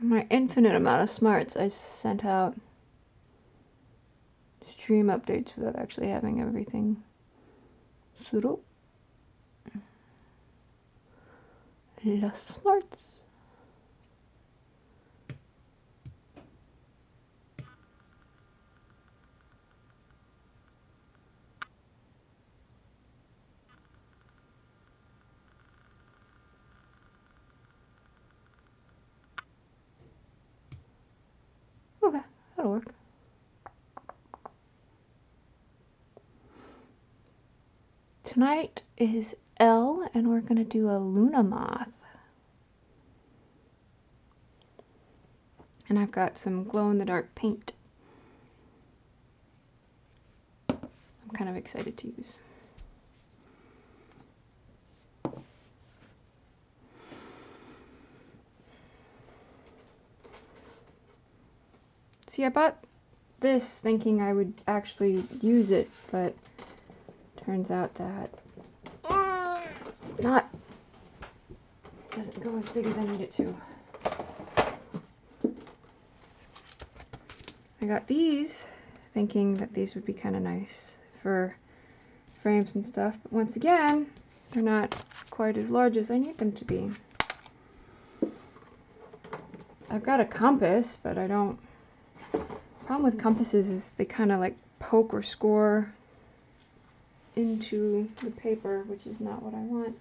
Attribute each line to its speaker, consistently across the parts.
Speaker 1: my infinite amount of smarts, I sent out stream updates without actually having everything sudo los smarts. Okay, that'll work. Tonight is L, and we're gonna do a Luna Moth. And I've got some glow-in-the-dark paint I'm kind of excited to use. See, I bought this thinking I would actually use it, but turns out that it's not, doesn't go as big as I need it to. I got these thinking that these would be kind of nice for frames and stuff, but once again, they're not quite as large as I need them to be. I've got a compass, but I don't. The problem with compasses is they kind of like poke or score into the paper, which is not what I want.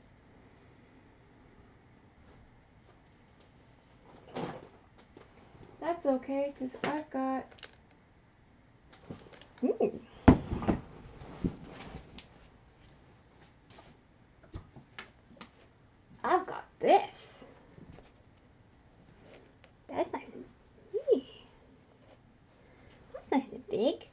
Speaker 1: That's okay, because I've got... Ooh. I've got this. That's nice and... That's nice and big.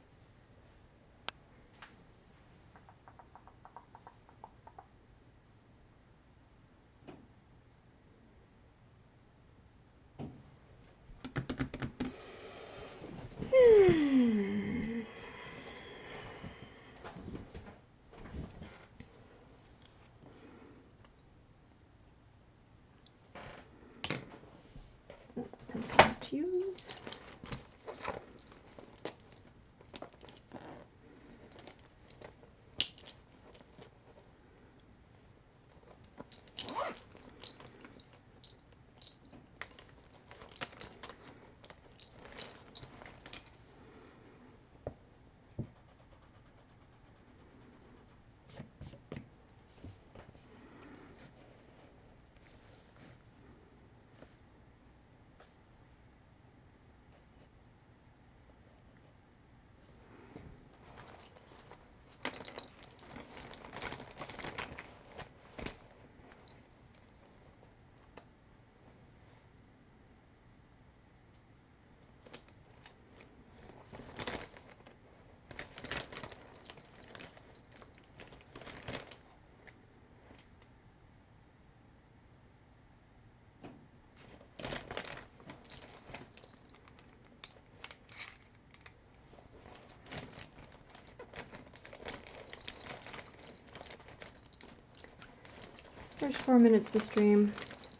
Speaker 1: First 4 minutes of the stream,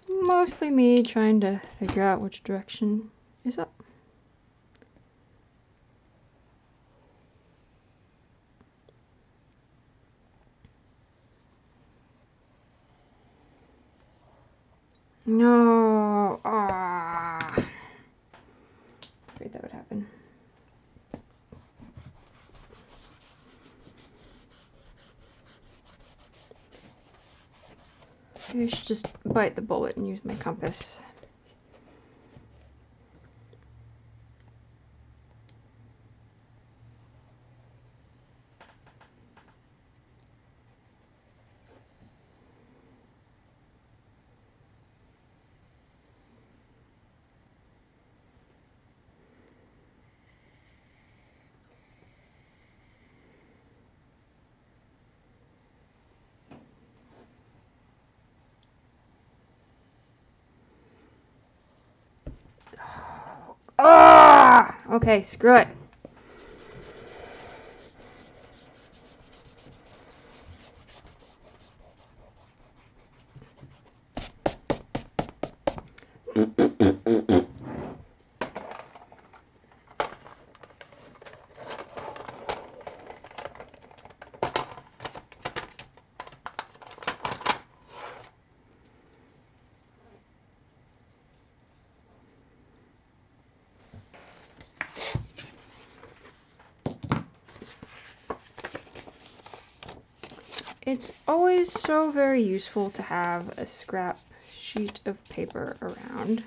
Speaker 1: mostly me trying to figure out which direction is up. No, afraid that would happen. Maybe I should just bite the bullet and use my compass. Okay, screw it. It's always so very useful to have a scrap sheet of paper around.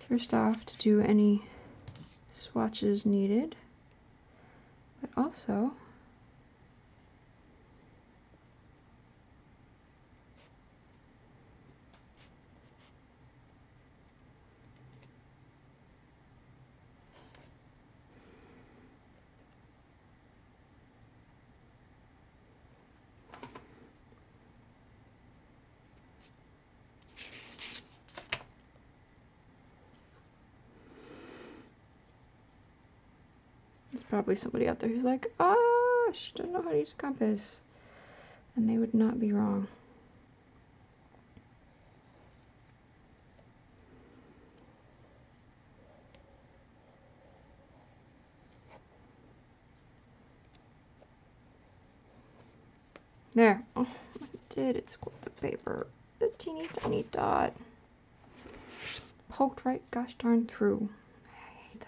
Speaker 1: First off, to do any swatches needed, but also there's probably somebody out there who's like, ah, she doesn't know how to use a compass. And they would not be wrong. There. Oh, I did it squirt the paper. The teeny tiny dot. Poked right gosh darn through. I hate that.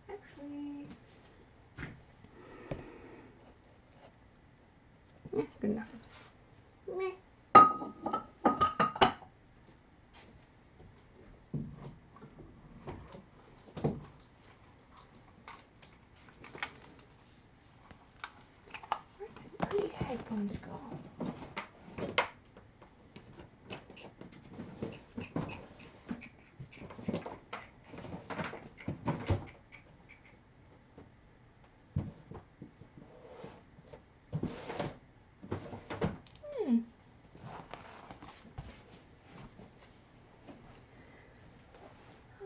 Speaker 1: Actually, good enough. Meh. Where did the headphones go?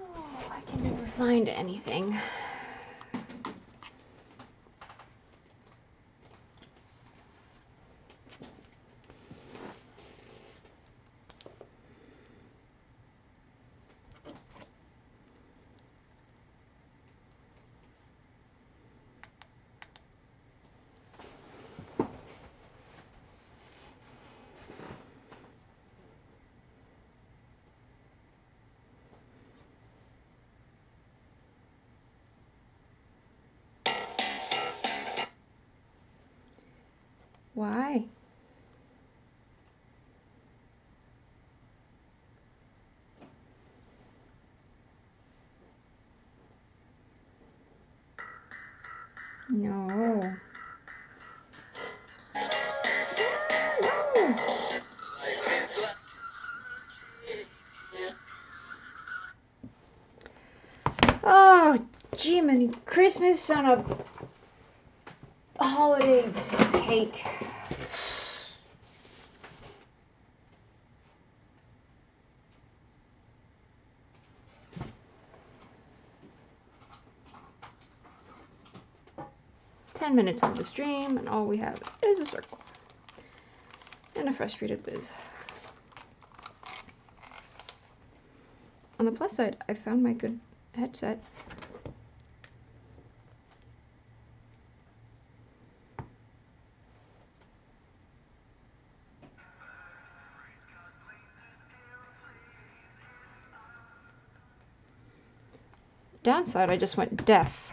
Speaker 1: Oh, I can never find anything. Why? No. No. Oh, gee, many Christmas on a holiday cake. Minutes of the stream, and all we have is a circle and a frustrated Liz. the plus side, I found my good headset. Downside, I just went deaf.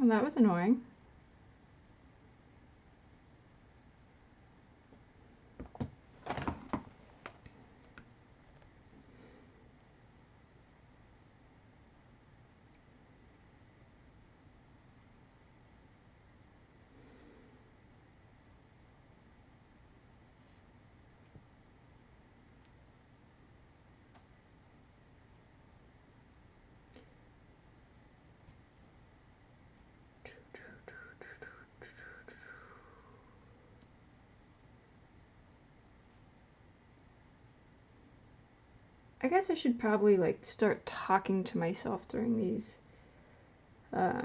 Speaker 1: Well, that was annoying. I guess I should probably like start talking to myself during these. I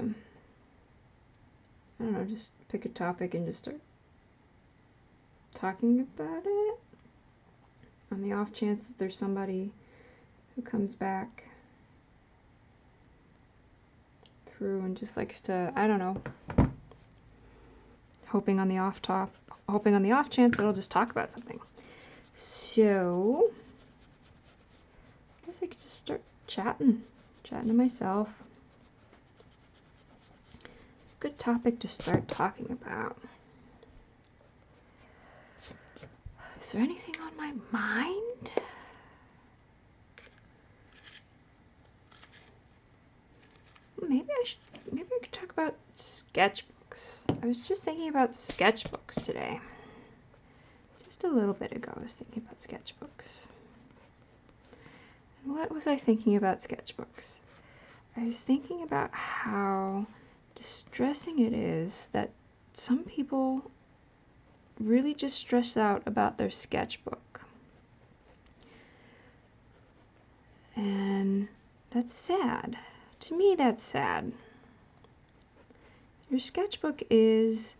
Speaker 1: don't know, just pick a topic and just start talking about it. On the off chance that there's somebody who comes back through and just likes to, I don't know, hoping on the off chance that I'll just talk about something. So I guess I could just start chatting to myself. Good topic to start talking about. Is there anything on my mind? Maybe I could talk about sketchbooks. I was just thinking about sketchbooks today. Just a little bit ago I was thinking about sketchbooks. And what was I thinking about sketchbooks? I was thinking about how distressing it is that some people really just stress out about their sketchbook. And that's sad. To me, that's sad. Your sketchbook is,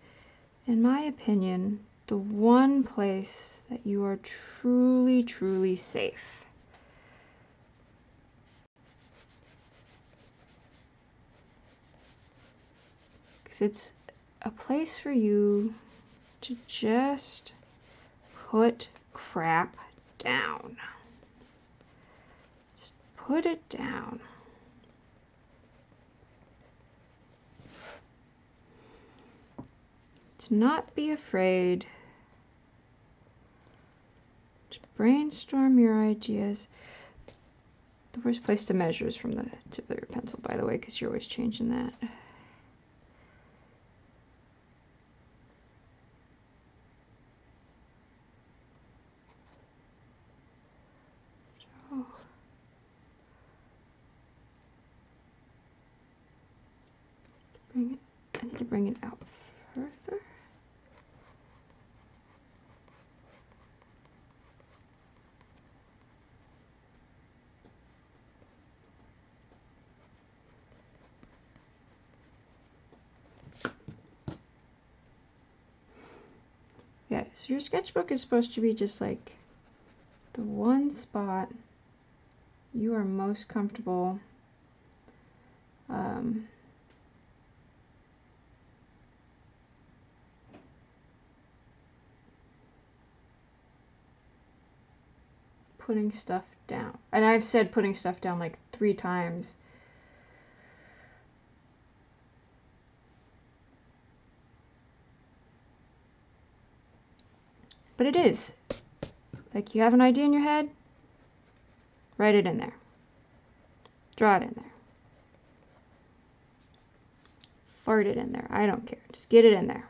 Speaker 1: in my opinion, the one place that you are truly, truly safe. Because it's a place for you to just put crap down. Just put it down. To not be afraid to brainstorm your ideas. The worst place to measure is from the tip of your pencil, by the way, because you're always changing that. So, I need to bring it out further. Yeah, so your sketchbook is supposed to be just like the one spot you are most comfortable putting stuff down. And I've said putting stuff down like 3 times. But it is. Like, you have an idea in your head, write it in there. Draw it in there. Fart it in there. I don't care. Just get it in there.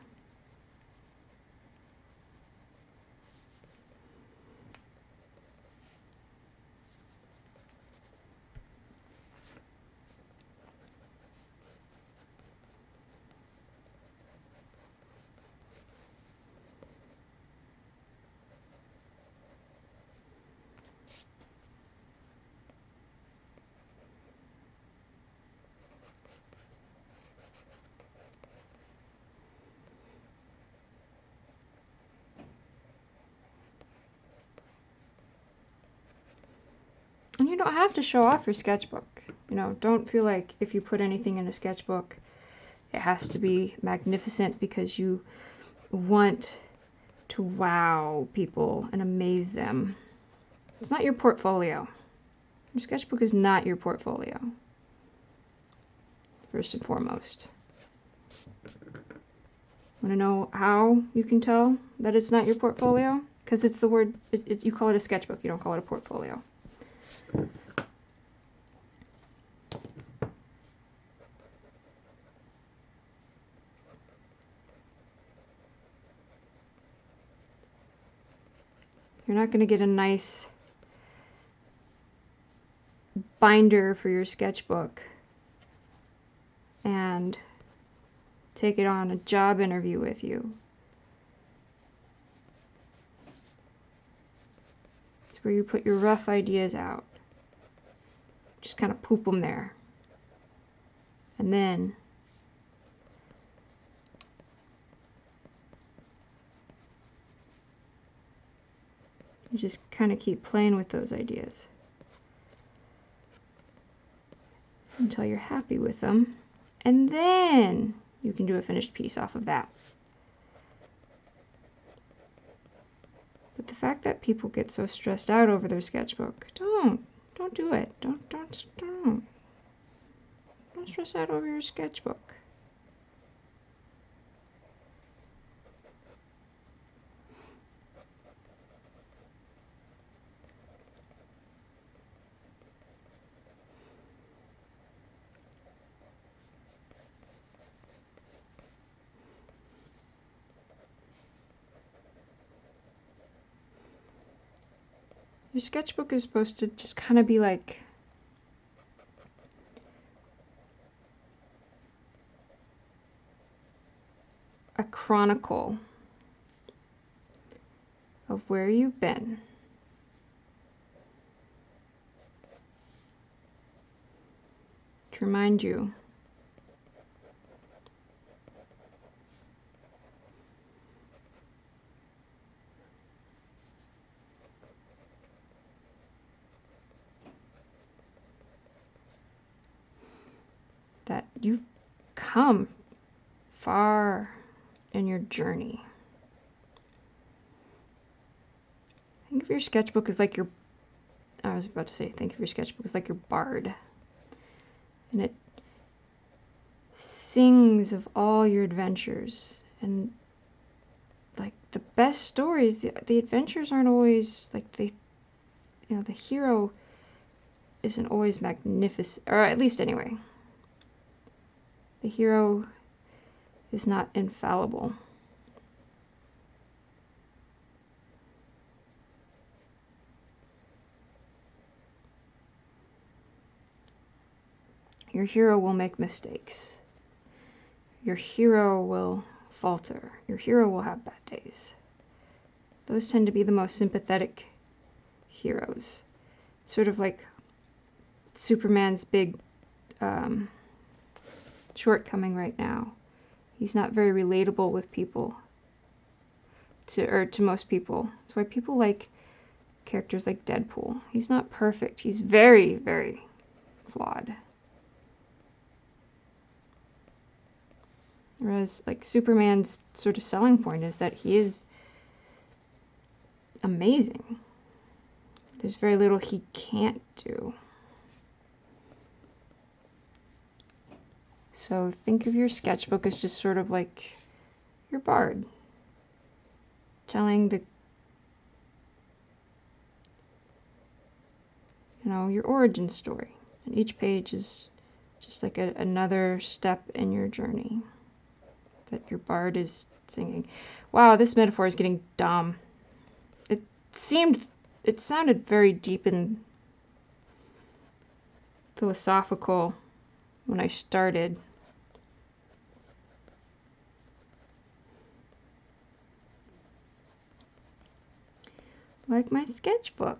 Speaker 1: And you don't have to show off your sketchbook. You know, don't feel like if you put anything in a sketchbook, it has to be magnificent because you want to wow people and amaze them. It's not your portfolio. Your sketchbook is not your portfolio, first and foremost. Want to know how you can tell that it's not your portfolio? Because it's the word, you call it a sketchbook, you don't call it a portfolio. You're not going to get a nice binder for your sketchbook and take it on a job interview with you. It's where you put your rough ideas out. Just kind of poop them there. And then you just kind of keep playing with those ideas until you're happy with them. And then you can do a finished piece off of that. But the fact that people get so stressed out over their sketchbook, don't do it. Don't stress out over your sketchbook. Your sketchbook is supposed to just kind of be like a chronicle of where you've been. To remind you that you've come far in your journey. Think of your sketchbook as like your, I was about to say, think of your sketchbook as like your bard. And it sings of all your adventures. And like the best stories, the adventures aren't always like the hero isn't always magnificent, or at least anyway. The hero is not infallible. Your hero will make mistakes. Your hero will falter. Your hero will have bad days. Those tend to be the most sympathetic heroes. Sort of like Superman's big shortcoming right now. He's not very relatable with people, to most people. That's why people like characters like Deadpool. He's not perfect. He's very, very flawed. Whereas like Superman's sort of selling point is that he is amazing. There's very little he can't do. So think of your sketchbook as just sort of like your bard, telling your origin story. And each page is just like another step in your journey that your bard is singing. Wow, this metaphor is getting dumb. It sounded very deep and philosophical when I started. Like my sketchbook.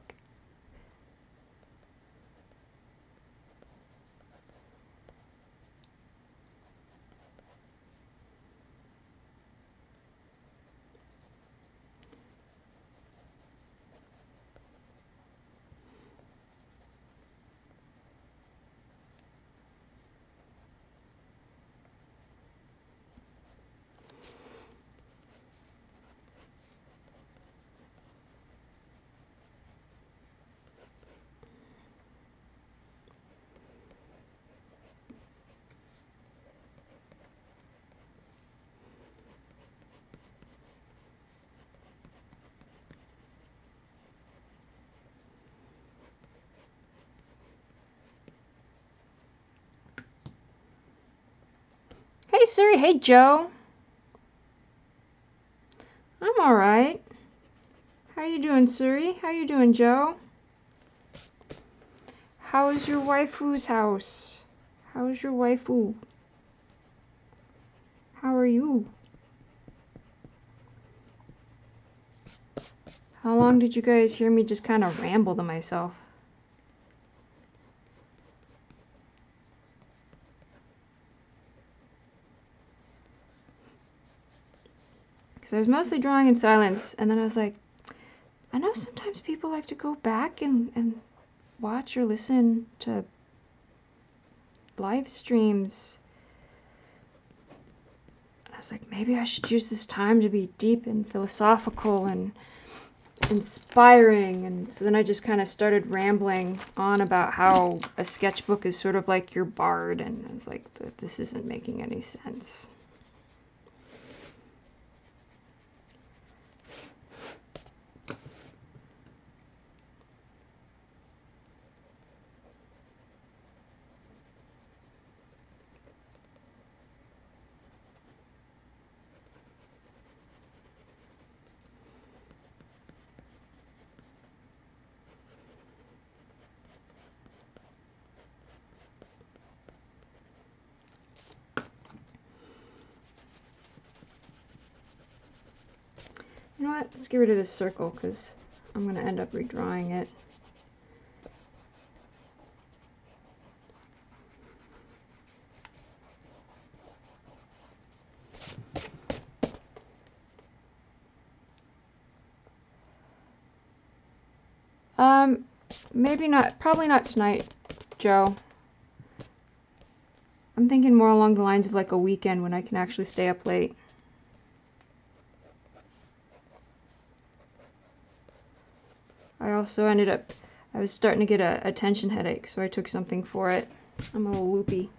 Speaker 1: Suri. Hey, Joe. I'm alright. How you doing, Suri? How you doing, Joe? How is your waifu's house? How is your waifu? How are you? How long did you guys hear me just kind of ramble to myself? Because I was mostly drawing in silence, and then I was like, I know sometimes people like to go back and watch or listen to live streams. I was like, maybe I should use this time to be deep and philosophical and inspiring. And so then I just kind of started rambling on about how a sketchbook is sort of like your bard, and I was like, this isn't making any sense. You know what? Let's get rid of this circle because I'm going to end up redrawing it. Maybe not, probably not tonight, Joe. I'm thinking more along the lines of like a weekend when I can actually stay up late. I also ended up, I was starting to get a tension headache, so I took something for it. I'm a little loopy.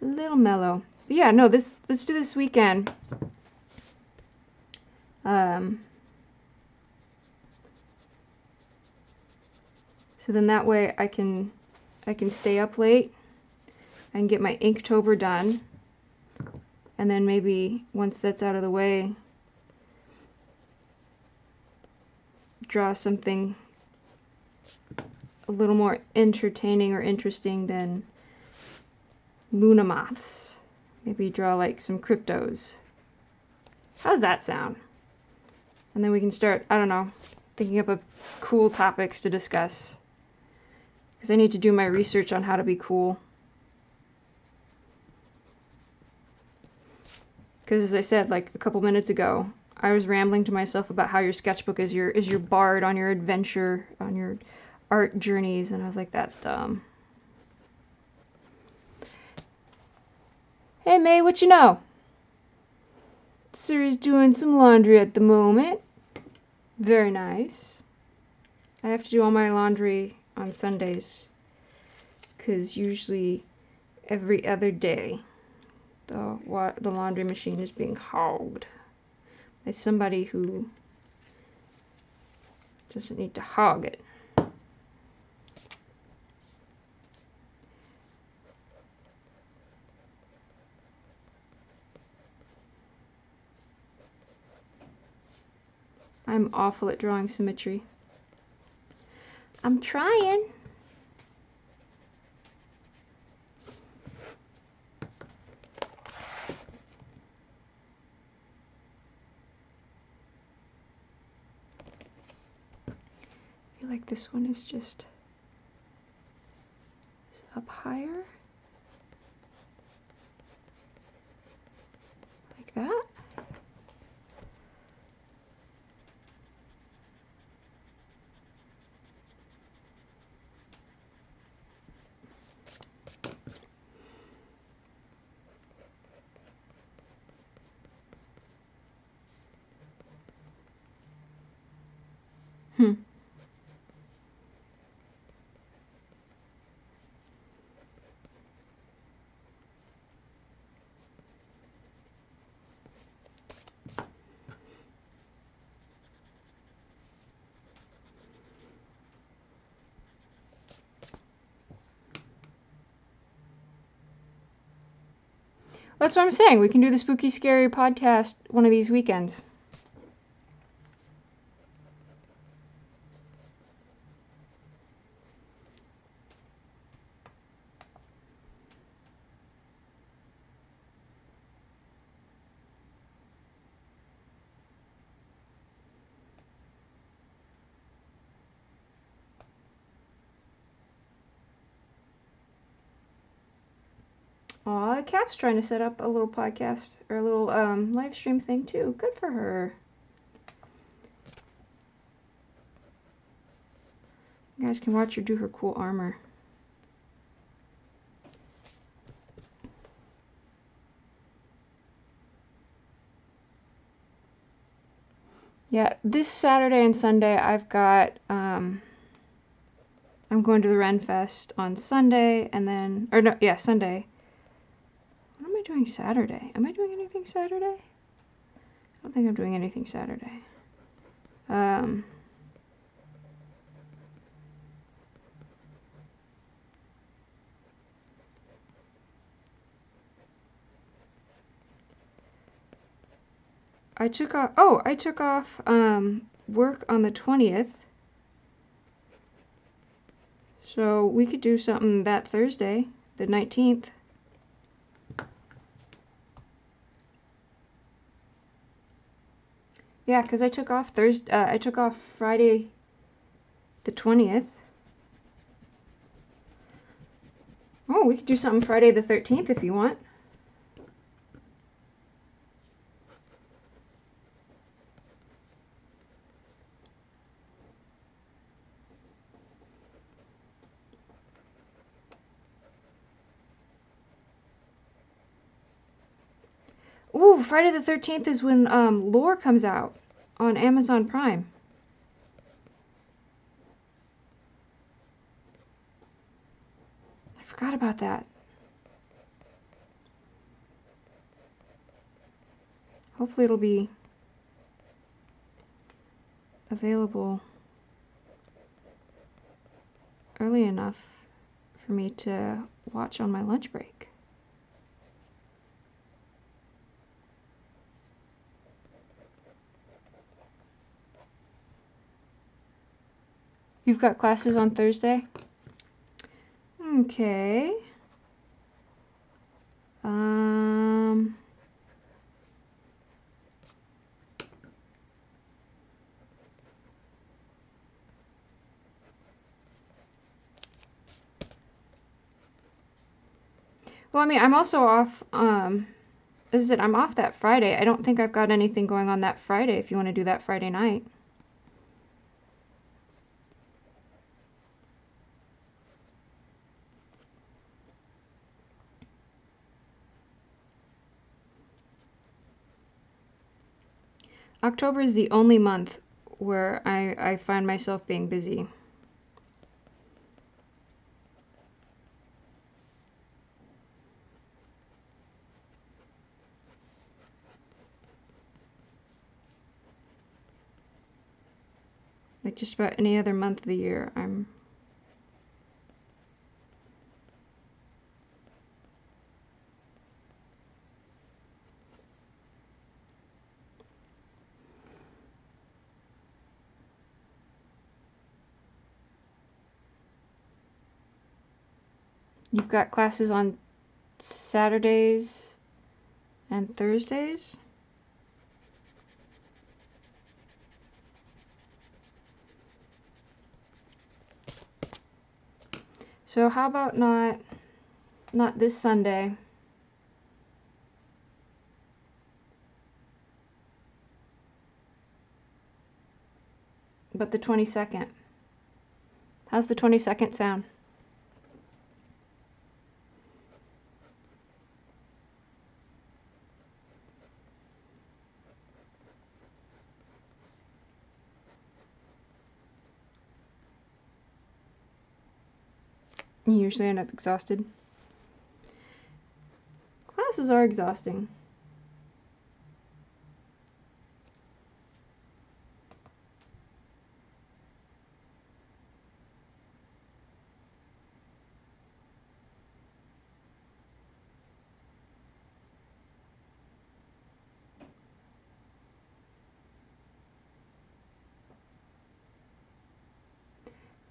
Speaker 1: A little mellow. But yeah, no, let's do this weekend. So then that way I can stay up late and get my Inktober done. And then maybe once that's out of the way, draw something a little more entertaining or interesting than Luna Moths. Maybe draw like some cryptos. How's that sound? And then we can start, I don't know, thinking up of cool topics to discuss. Because I need to do my research on how to be cool. Because as I said like a couple minutes ago, I was rambling to myself about how your sketchbook is your bard on your adventure, on your art journeys, and I was like, that's dumb. Hey May, what you know? Siri's doing some laundry at the moment. Very nice. I have to do all my laundry on Sundays, because usually every other day the laundry machine is being hogged by somebody who doesn't need to hog it. I'm awful at drawing symmetry. I'm trying. I feel like this one is just up higher. Like that. That's what I'm saying. We can do the Spooky Scary podcast one of these weekends. Aw, Cap's trying to set up a little podcast or a little live stream thing too. Good for her. You guys can watch her do her cool armor. Yeah, this Saturday and Sunday I've got, I'm going to the Ren Fest on Sunday and then, or no, yeah, Sunday. What am I doing Saturday? Am I doing anything Saturday? I don't think I'm doing anything Saturday. I took off work on the 20th. So we could do something that Thursday, the 19th. Yeah, because I took off Friday the 20th. Oh, we could do something Friday the 13th if you want. Ooh, Friday the 13th is when Lore comes out on Amazon Prime. I forgot about that. Hopefully it'll be available early enough for me to watch on my lunch break. You've got classes on Thursday? Okay. Well, I mean, I'm also off, as I said, I'm off that Friday. I don't think I've got anything going on that Friday if you want to do that Friday night. October is the only month where I find myself being busy. Like just about any other month of the year, I'm... You've got classes on Saturdays and Thursdays? So how about not this Sunday, but the 22nd? How's the 22nd sound? You usually end up exhausted. Classes are exhausting.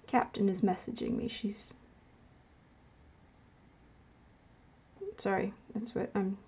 Speaker 1: Captain is messaging me. She's... Sorry, that's what I'm...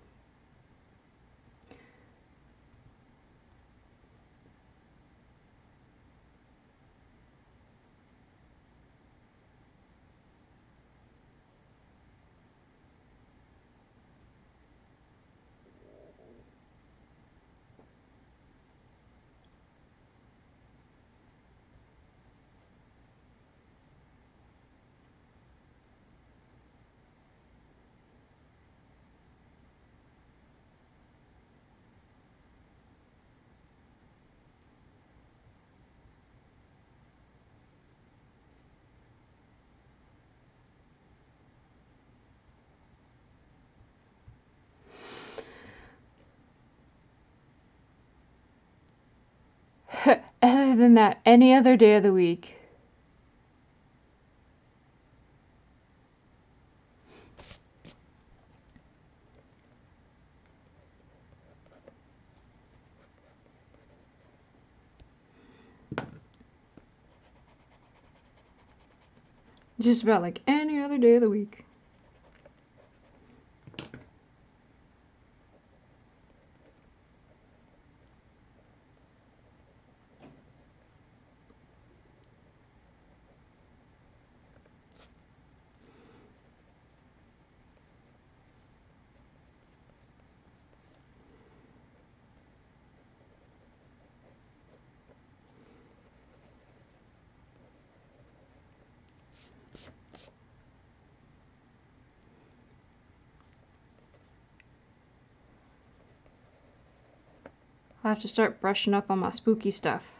Speaker 1: Other than that, any other day of the week. Just about like any other day of the week. I'll have to start brushing up on my spooky stuff.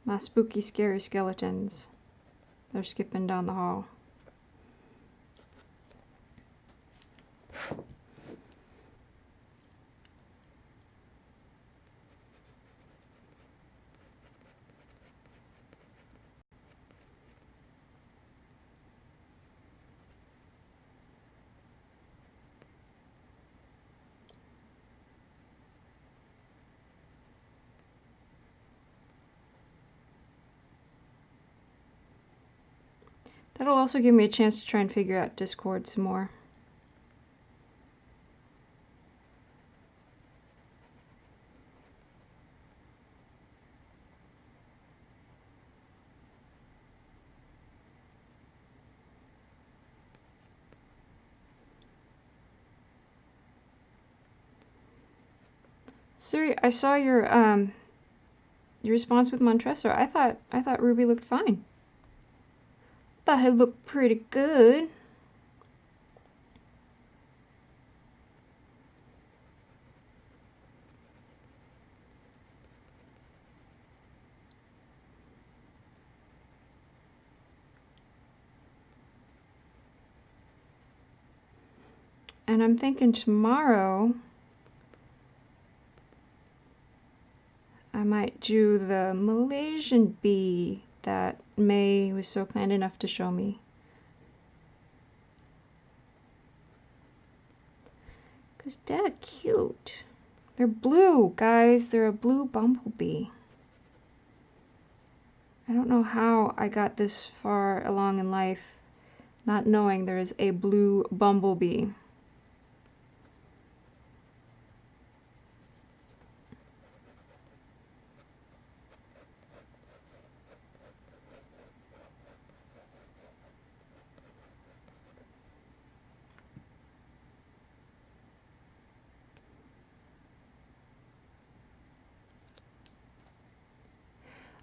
Speaker 1: My spooky, scary skeletons. They're skipping down the hall. That'll also give me a chance to try and figure out Discord some more. Siri, I saw your response with Montressor. I thought Ruby looked fine. Thought it looked pretty good. And I'm thinking tomorrow I might do the Malaysian bee that May was so kind enough to show me. Cause they're cute. They're blue, guys. They're a blue bumblebee. I don't know how I got this far along in life not knowing there is a blue bumblebee.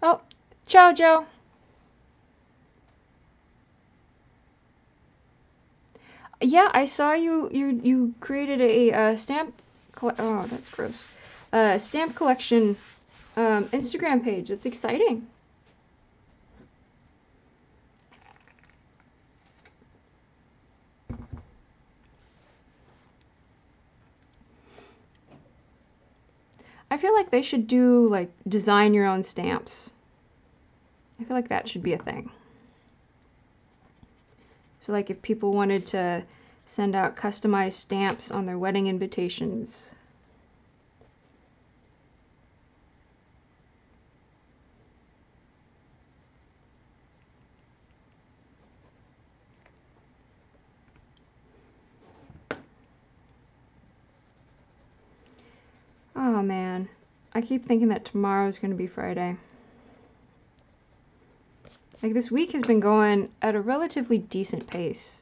Speaker 1: Oh, ciao, Joe. Yeah, I saw you created a stamp. Oh, that's gross. Stamp collection Instagram page. It's exciting. I feel like they should do, like, design your own stamps. I feel like that should be a thing. So, like, if people wanted to send out customized stamps on their wedding invitations. Oh, man. I keep thinking that tomorrow's going to be Friday. Like, this week has been going at a relatively decent pace.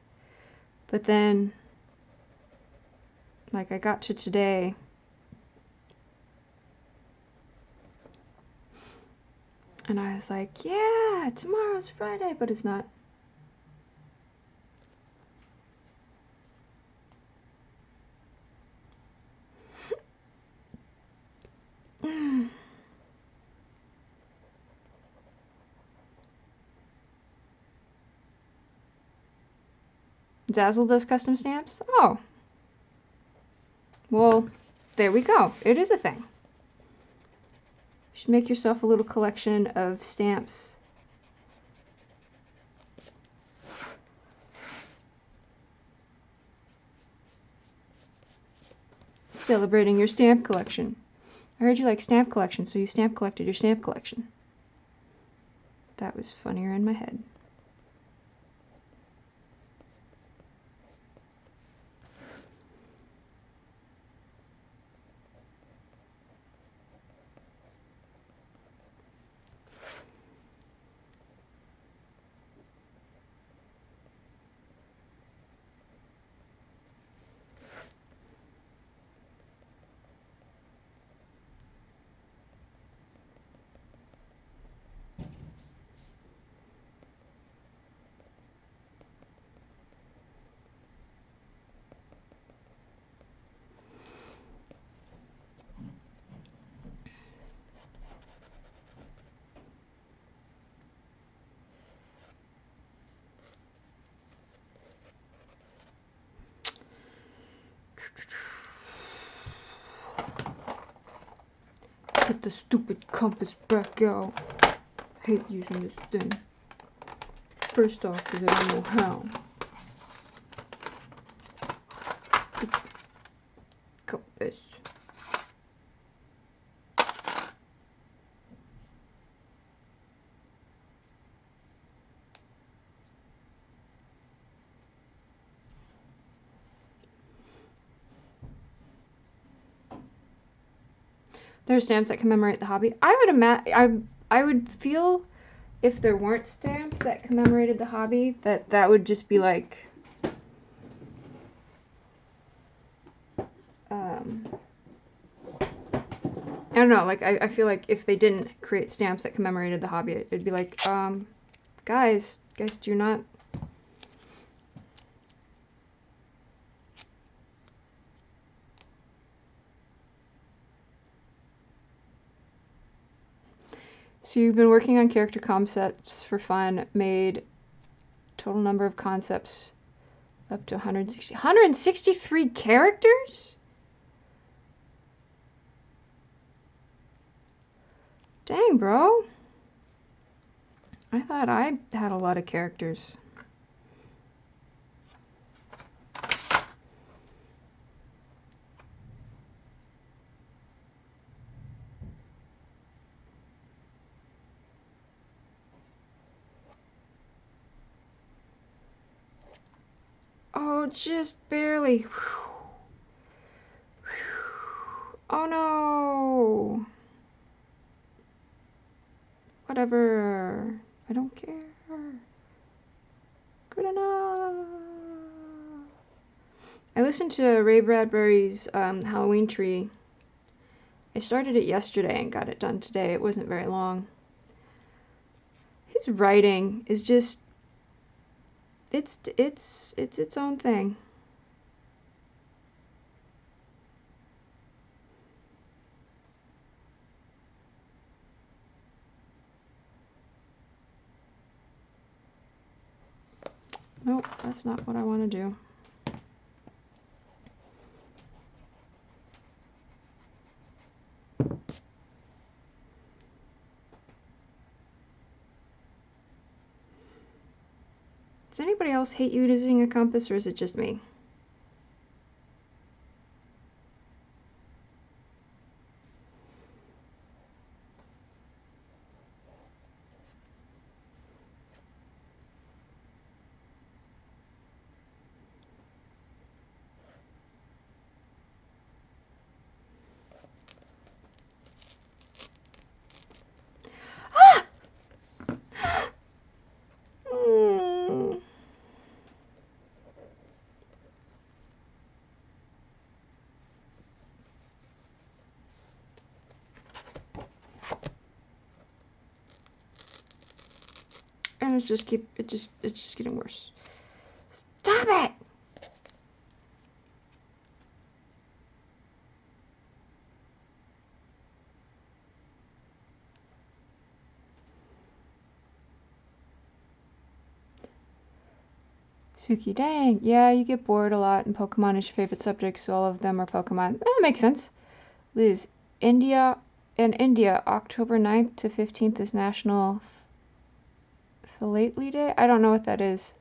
Speaker 1: But then, like, I got to today. And I was like, yeah, tomorrow's Friday, but it's not. Zazzle does custom stamps? Oh. Well, there we go. It is a thing. You should make yourself a little collection of stamps. Celebrating your stamp collection. I heard you like stamp collection, so you stamp collected your stamp collection. That was funnier in my head. Get the stupid compass back out. I hate using this thing. First off, because I don't know how. Compass. There are stamps that commemorate the hobby. I would feel if there weren't stamps that commemorated the hobby, that would just be like I don't know, like I feel like if they didn't create stamps that commemorated the hobby, it'd be like, guys, do you not So you've been working on character concepts for fun, made total number of concepts up to 163 characters? Dang, bro. I thought I had a lot of characters. Oh, just barely. Whew. Oh no. Whatever. I don't care. Good enough. I listened to Ray Bradbury's Halloween Tree. I started it yesterday and got it done today. It wasn't very long. His writing is just it's its own thing. Nope, that's not what I want to do. Does anybody else hate using a compass, or is it just me? Mm. And it's just getting worse. Stop it! Suki, dang. Yeah, you get bored a lot, and Pokemon is your favorite subject, so all of them are Pokemon. That makes sense. Liz, in India, October 9th to 15th is National Philately Day? I don't know what that is.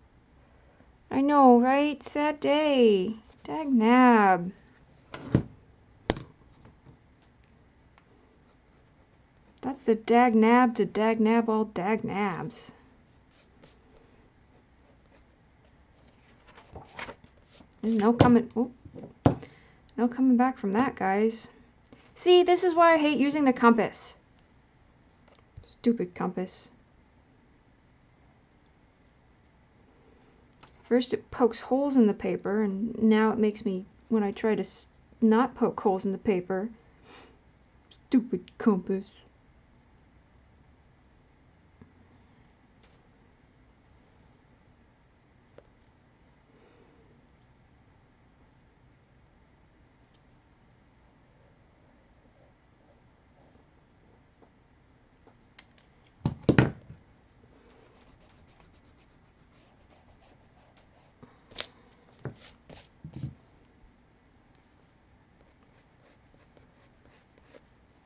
Speaker 1: I know, right? Sad day. Dag nab. That's the dag nab to dag nab all dag nabs. There's no coming back from that, guys. See, this is why I hate using the compass. Stupid compass. First it pokes holes in the paper, and now it makes me, when I try to not poke holes in the paper, stupid compass.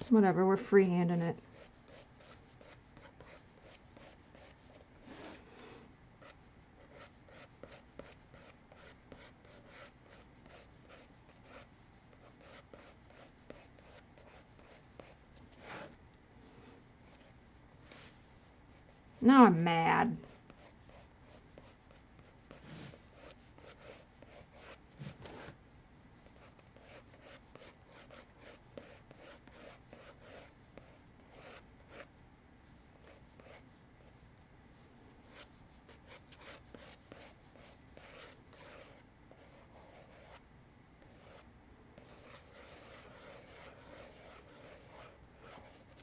Speaker 1: Whatever, we're freehanding it. Now I'm mad.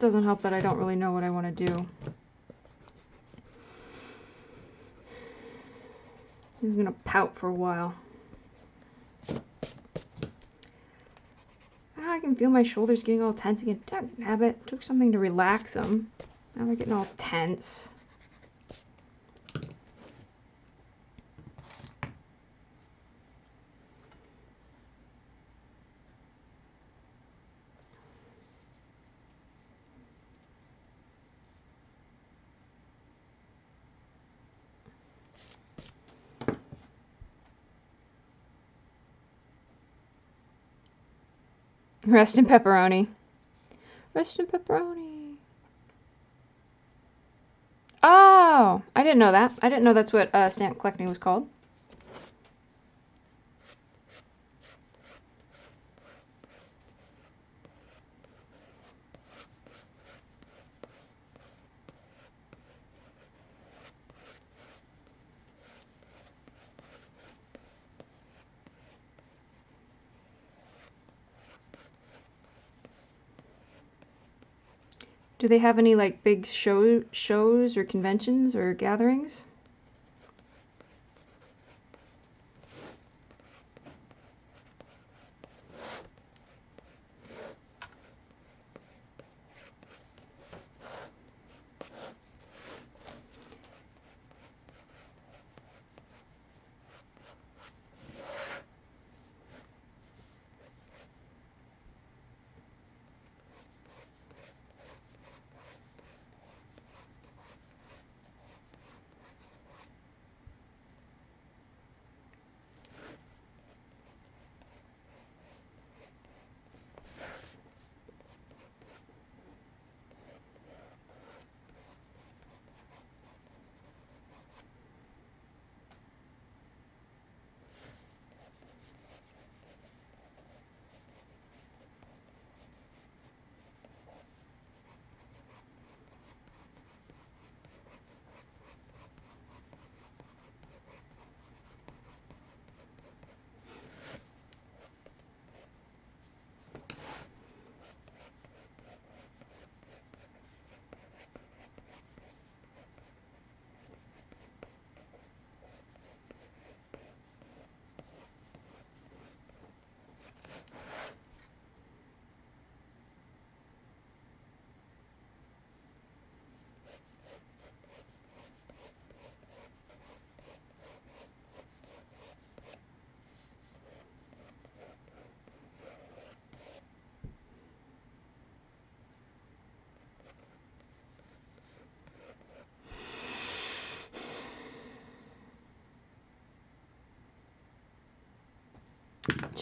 Speaker 1: Doesn't help that I don't really know what I want to do. He's gonna pout for a while. I can feel my shoulders getting all tense again. Damn nabbit. Took something to relax them. Now they're getting all tense. Rest in pepperoni. Rest in pepperoni. Oh! I didn't know that. I didn't know that's what stamp collecting was called. Do they have any like big shows or conventions or gatherings?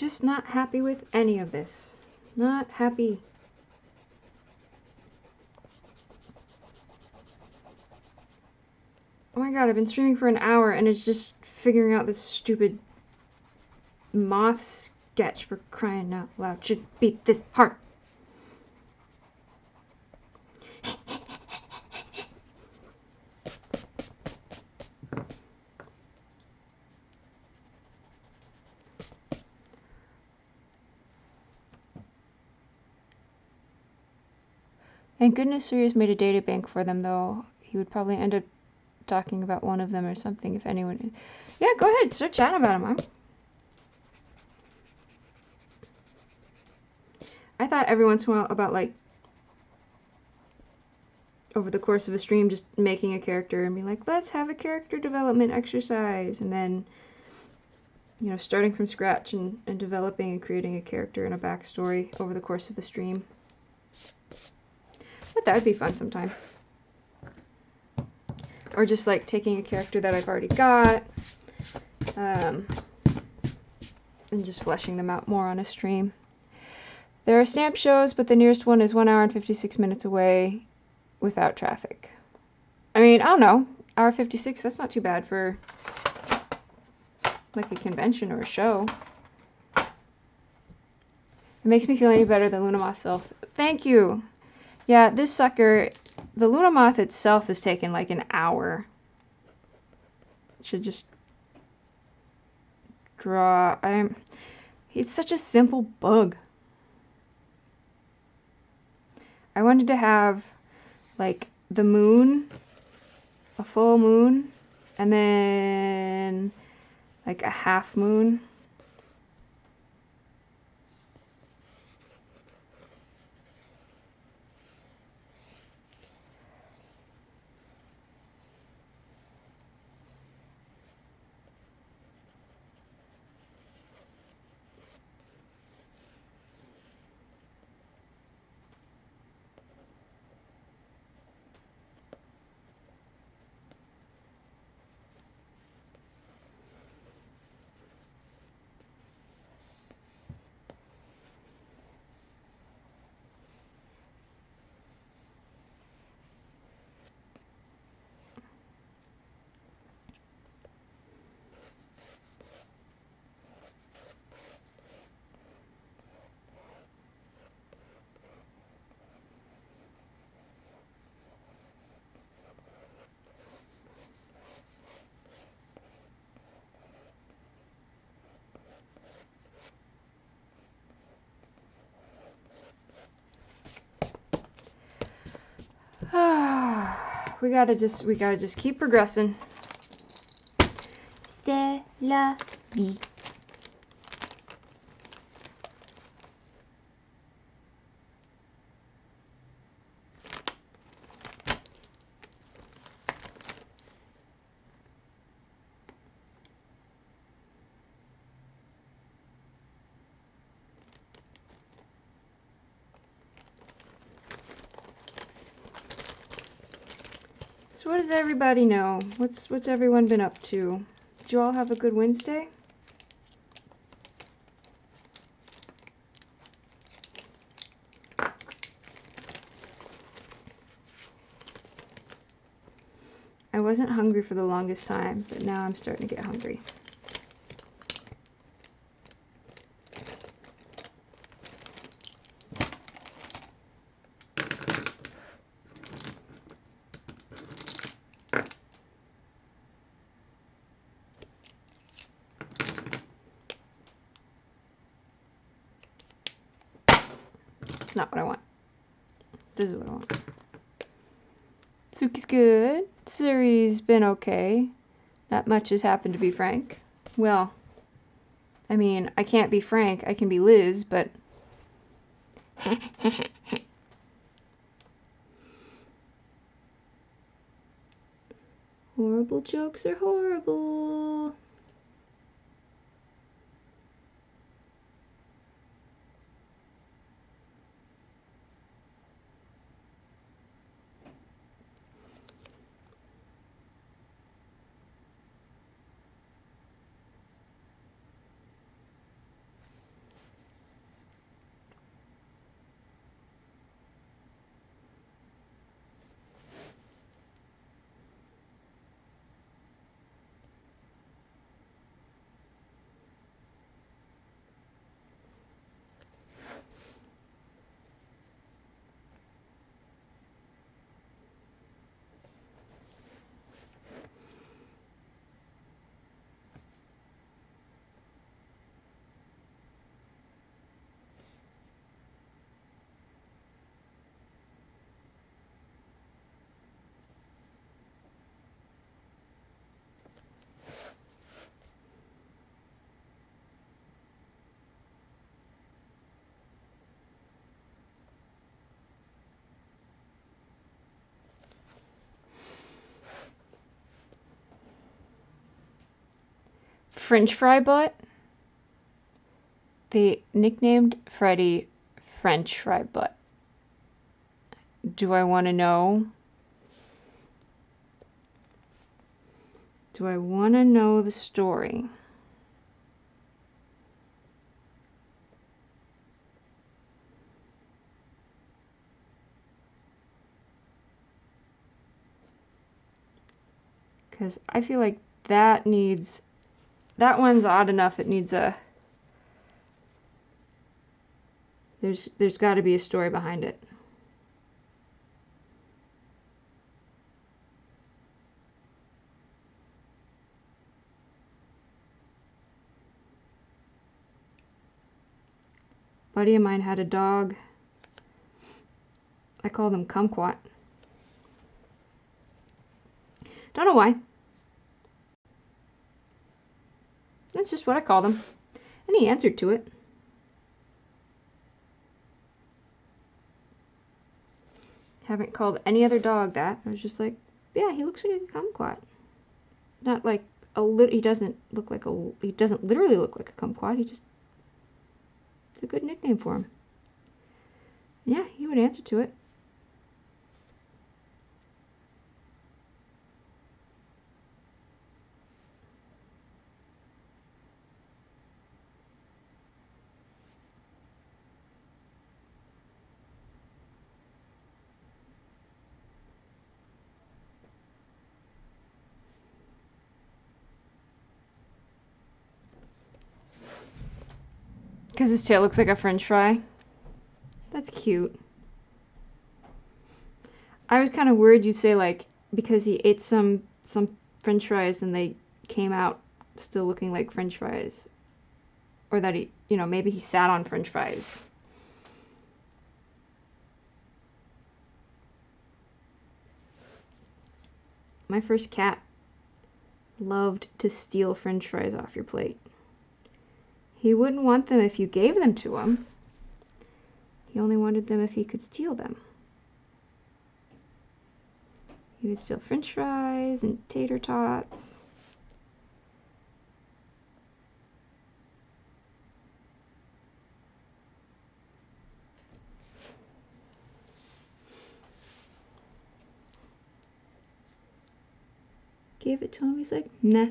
Speaker 1: Just not happy with any of this. Not happy. Oh my god, I've been streaming for an hour and it's just figuring out this stupid moth sketch, for crying out loud. Should be this hard. Thank goodness Sirius made a data bank for them, though. He would probably end up talking about one of them or something if anyone... Yeah, go ahead, start chatting about them, huh? I thought every once in a while about, like, over the course of a stream, just making a character and being like, let's have a character development exercise, and then, you know, starting from scratch and developing and creating a character and a backstory over the course of a stream. But that would be fun sometime. Or just like taking a character that I've already got, and just fleshing them out more on a stream. There are stamp shows, but the nearest one is 1 hour and 56 minutes away without traffic. I mean, I don't know, hour 56, that's not too bad for like a convention or a show. It makes me feel any better than Luna Moth self. Thank you! Yeah, this sucker, the Luna Moth itself has taken like an hour. Should just draw. It's such a simple bug. I wanted to have like the moon, a full moon, and then like a half moon. We gotta just keep progressing. C'est la vie. So what does everybody know? What's everyone been up to? Did you all have a good Wednesday? I wasn't hungry for the longest time, but now I'm starting to get hungry. It's not what I want. This is what I want. Suki's good. Suri's been okay. Not much has happened, to be frank. Well, I mean, I can't be Frank. I can be Liz, but... Horrible jokes are horrible. French fry butt. They nicknamed Freddy French fry butt. Do I want to know? Do I want to know the story? Because I feel like that one's odd enough. It needs a, there's got to be a story behind it. Buddy of mine had a dog. I called him Kumquat. Don't know why. That's just what I called him. And he answered to it. Haven't called any other dog that. I was just like, yeah, he looks like a kumquat. Not like he doesn't literally look like a kumquat. It's a good nickname for him. Yeah, he would answer to it. Because his tail looks like a French fry. That's cute. I was kind of worried you'd say, like, because he ate some French fries and they came out still looking like French fries. Or that he, maybe he sat on French fries. My first cat loved to steal French fries off your plate. He wouldn't want them if you gave them to him. He only wanted them if he could steal them. He would steal French fries and tater tots. Gave it to him, he's like, nah.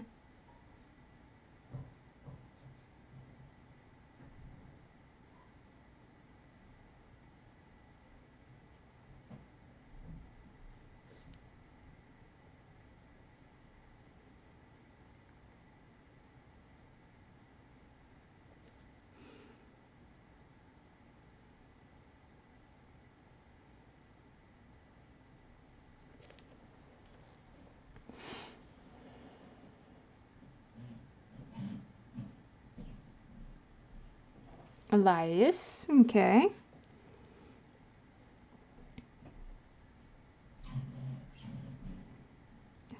Speaker 1: Elias, okay.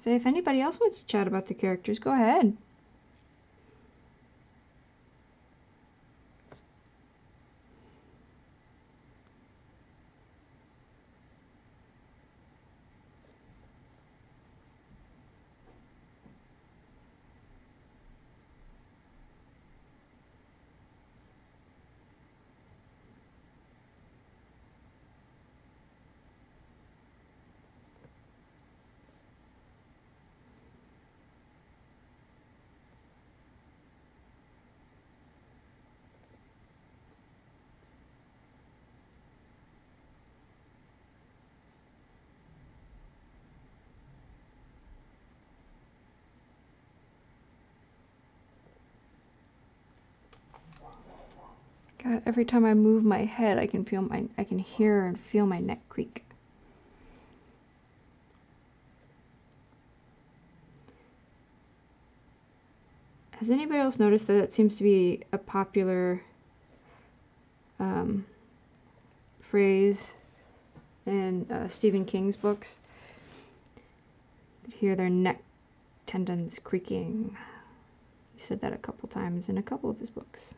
Speaker 1: So if anybody else wants to chat about the characters, go ahead. God, every time I move my head, I can hear and feel my neck creak. Has anybody else noticed that it seems to be a popular phrase in Stephen King's books? You could hear their neck tendons creaking. He said that a couple times in a couple of his books.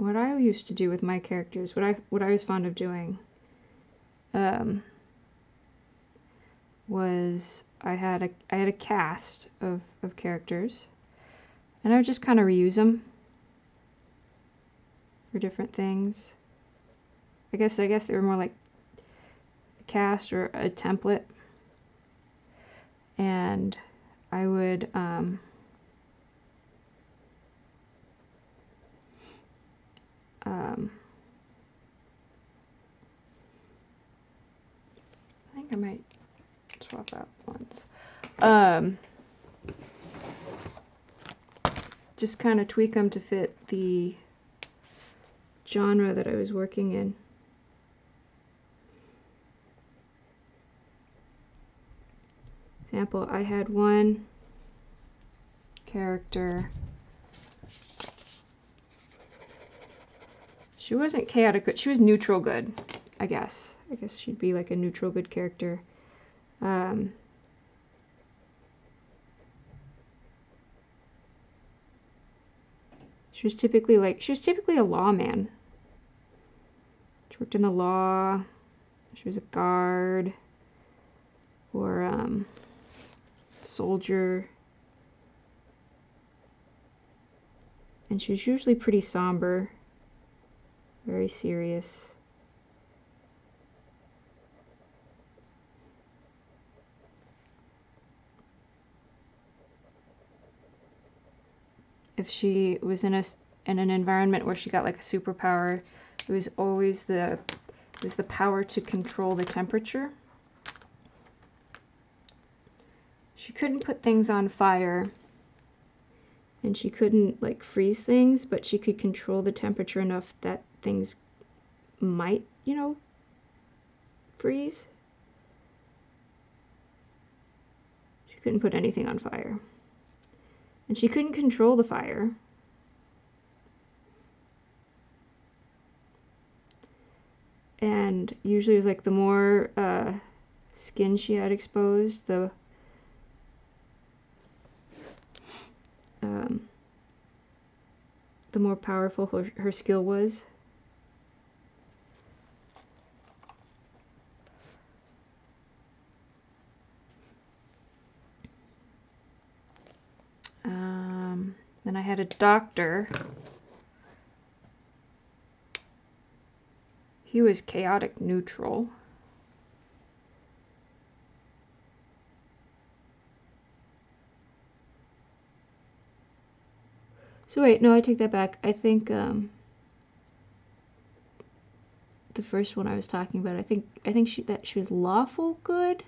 Speaker 1: what I used to do with my characters, what I was fond of doing, was I had a cast of characters, and I would just kind of reuse them for different things. I guess they were more like a cast or a template, and I would I think I might swap out once. Just kind of tweak them to fit the genre that I was working in. Example, I had one character. She wasn't chaotic good. She was neutral good, I guess. I guess she'd be like a neutral good character. She was typically a lawman. She worked in the law. She was a guard or soldier. And she was usually pretty somber, very serious. If she was in an environment where she got like a superpower, it was always the power to control the temperature. She couldn't put things on fire, and she couldn't like freeze things, but she could control the temperature enough that things might, freeze. She couldn't put anything on fire. And she couldn't control the fire. And usually it was like the more skin she had exposed, the more powerful her skill was. Then I had a doctor. He was chaotic neutral. So wait, no, I take that back. I think the first one I was talking about, I think she was lawful good.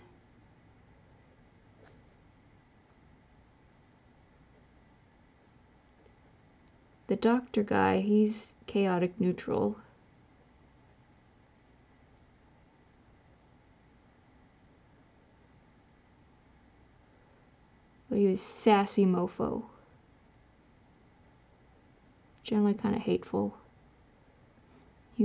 Speaker 1: The doctor guy, he's chaotic neutral. But he was sassy mofo. Generally kind of hateful. He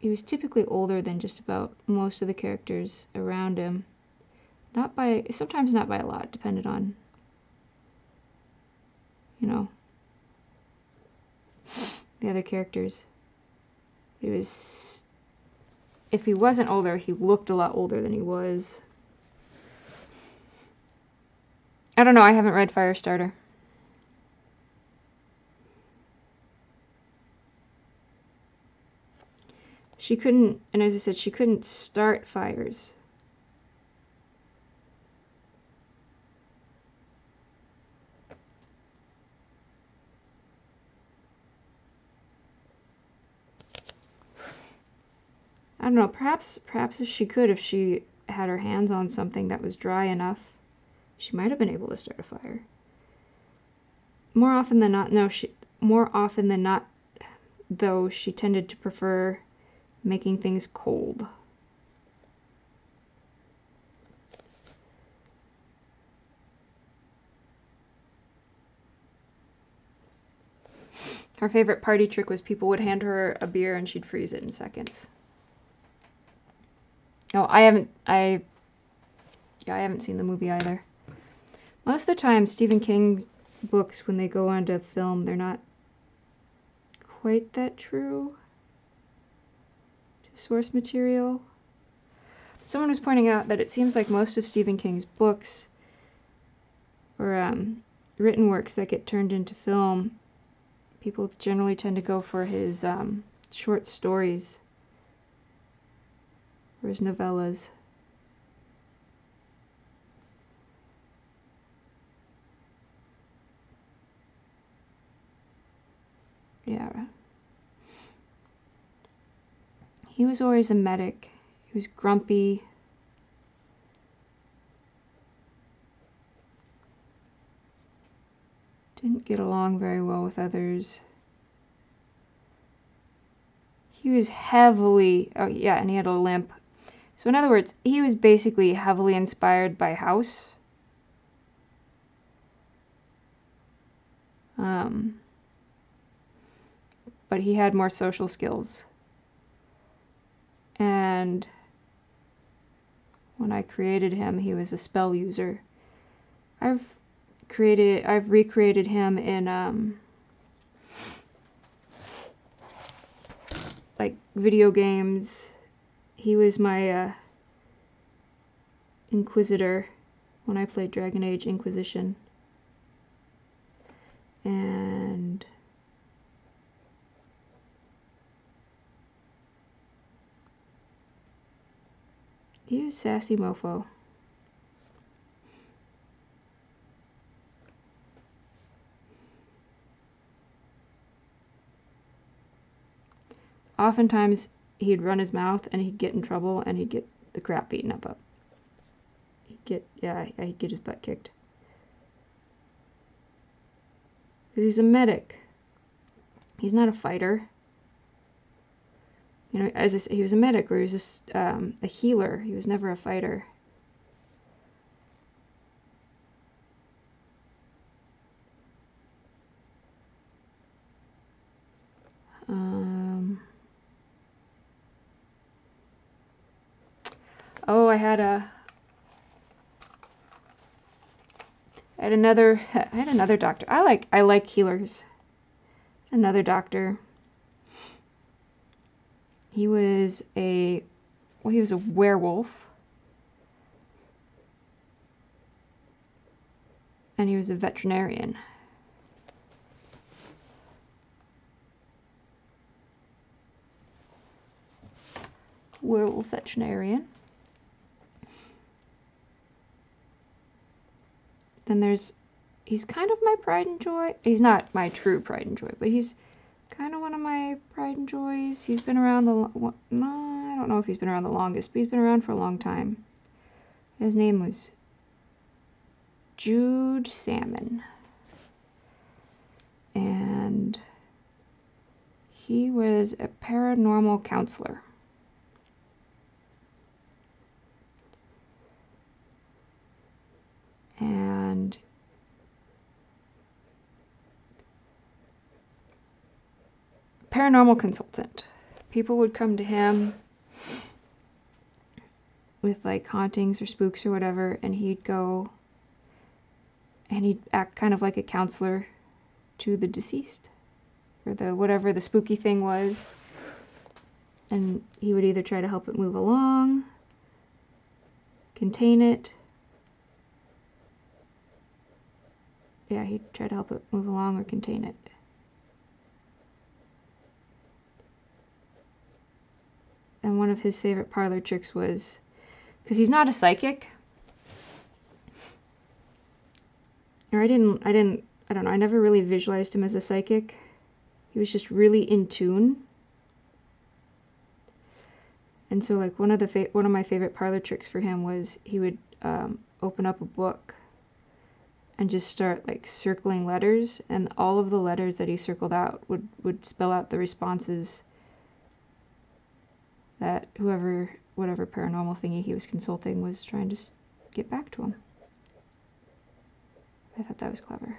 Speaker 1: was typically older than just about most of the characters around him. Sometimes not by a lot, depended on, the other characters. If he wasn't older, he looked a lot older than he was. I don't know, I haven't read Firestarter. She couldn't, and as I said, she couldn't start fires. I don't know, perhaps if she had her hands on something that was dry enough, she might have been able to start a fire. More often than not, though, she tended to prefer making things cold. Her favorite party trick was people would hand her a beer and she'd freeze it in seconds. Oh, I haven't seen the movie either. Most of the time, Stephen King books, when they go onto film, they're not quite that true to source material. Someone was pointing out that it seems like most of Stephen King's books, or written works that get turned into film, people generally tend to go for his short stories or his novellas. Yeah. He was always a medic. He was grumpy. Didn't get along very well with others. He was heavily, oh yeah, and he had a limp. So in other words, he was basically heavily inspired by House. But he had more social skills. And when I created him, he was a spell user. I've recreated him in like video games. He was my Inquisitor when I played Dragon Age Inquisition. And he was sassy mofo. Oftentimes he'd run his mouth and he'd get in trouble and he'd get the crap beaten up. He'd get his butt kicked. Because he's a medic. He's not a fighter. You know, as I say, he was a medic, or he was just a healer. He was never a fighter. Oh, I had another doctor. I like healers. Another doctor. He was a werewolf. And he was a veterinarian. Werewolf veterinarian. Then he's kind of my pride and joy. He's not my true pride and joy, but he's kind of one of my pride and joys. He's been around I don't know if he's been around the longest, but he's been around for a long time. His name was Jude Salmon. And he was a paranormal counselor. And paranormal consultant. People would come to him with like hauntings or spooks or whatever, and he'd go and he'd act kind of like a counselor to the deceased, or whatever the spooky thing was, and he would either try to help it move along, contain it. Yeah, he'd try to help it move along or contain it. And one of his favorite parlor tricks was, because he's not a psychic, or I don't know, I never really visualized him as a psychic. He was just really in tune. And so like one of my favorite parlor tricks for him was he would open up a book and just start like circling letters, and all of the letters that he circled out would spell out the responses that whatever paranormal thingy he was consulting was trying to get back to him. I thought that was clever.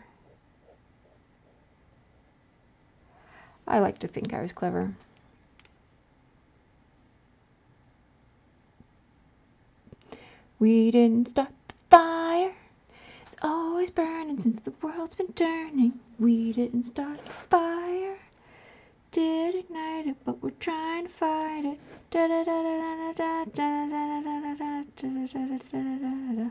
Speaker 1: I like to think I was clever. We didn't start the fire. It's always burning since the world's been turning. We didn't start the fire, did ignite it, but we're trying to fight it. Da da da da da da da da da da da da.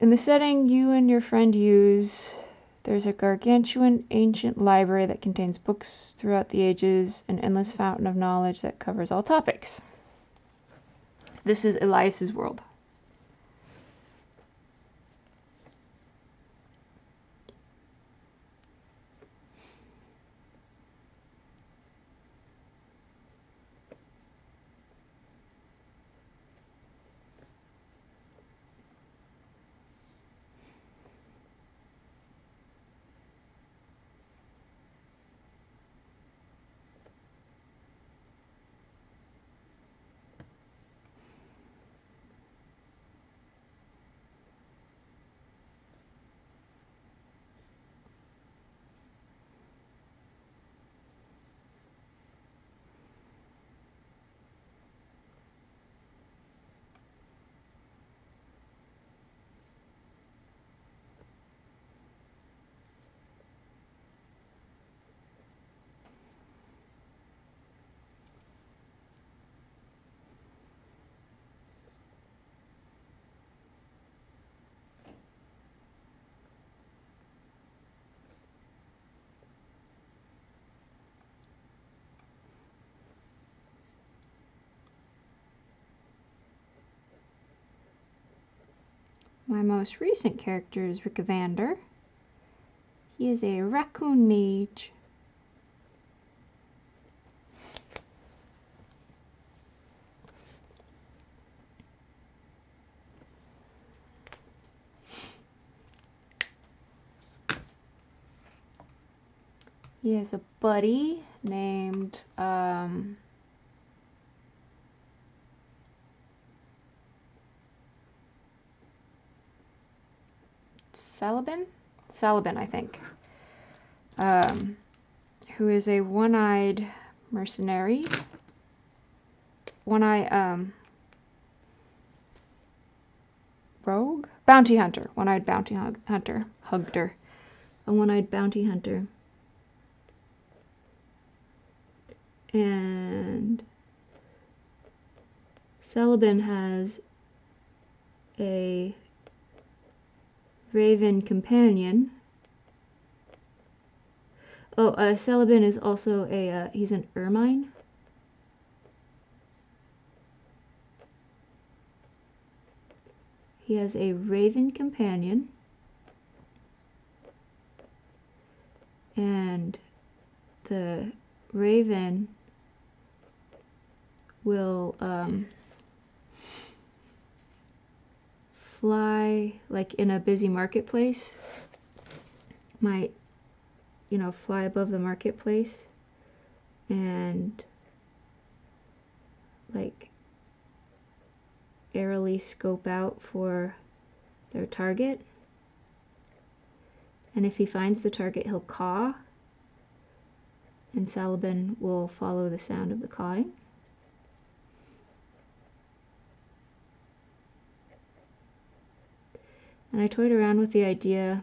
Speaker 1: In the setting you and your friend use, there's a gargantuan ancient library that contains books throughout the ages, an endless fountain of knowledge that covers all topics. This is Elias's world. My most recent character is Rick Evander. He is a raccoon mage. He has a buddy named Salabin, I think, who is a one-eyed mercenary, rogue? Bounty hunter, one-eyed bounty hunter, a one-eyed bounty hunter. And Salabin has a raven companion. Oh, Salabin is also he's an ermine. He has a raven companion. And the raven will fly, like in a busy marketplace, might, fly above the marketplace and like airily scope out for their target. And if he finds the target, he'll caw, and Salabin will follow the sound of the cawing. And I toyed around with the idea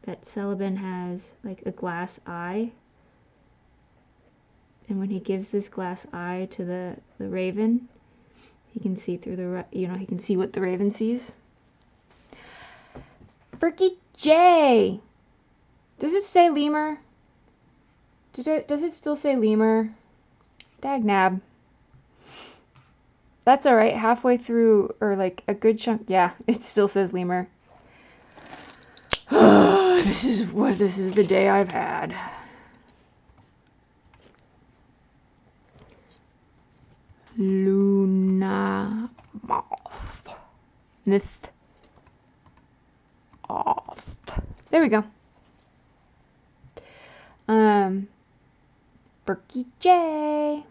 Speaker 1: that Salabin has like a glass eye, and when he gives this glass eye to the raven, he can see through he can see what the raven sees. Berkey J! Does it say lemur? Does it still say lemur? Dagnab. That's alright, halfway through, or like a good chunk, yeah, it still says lemur. This is the day I've had. Luna Moth. Myth off. There we go. Berkey J.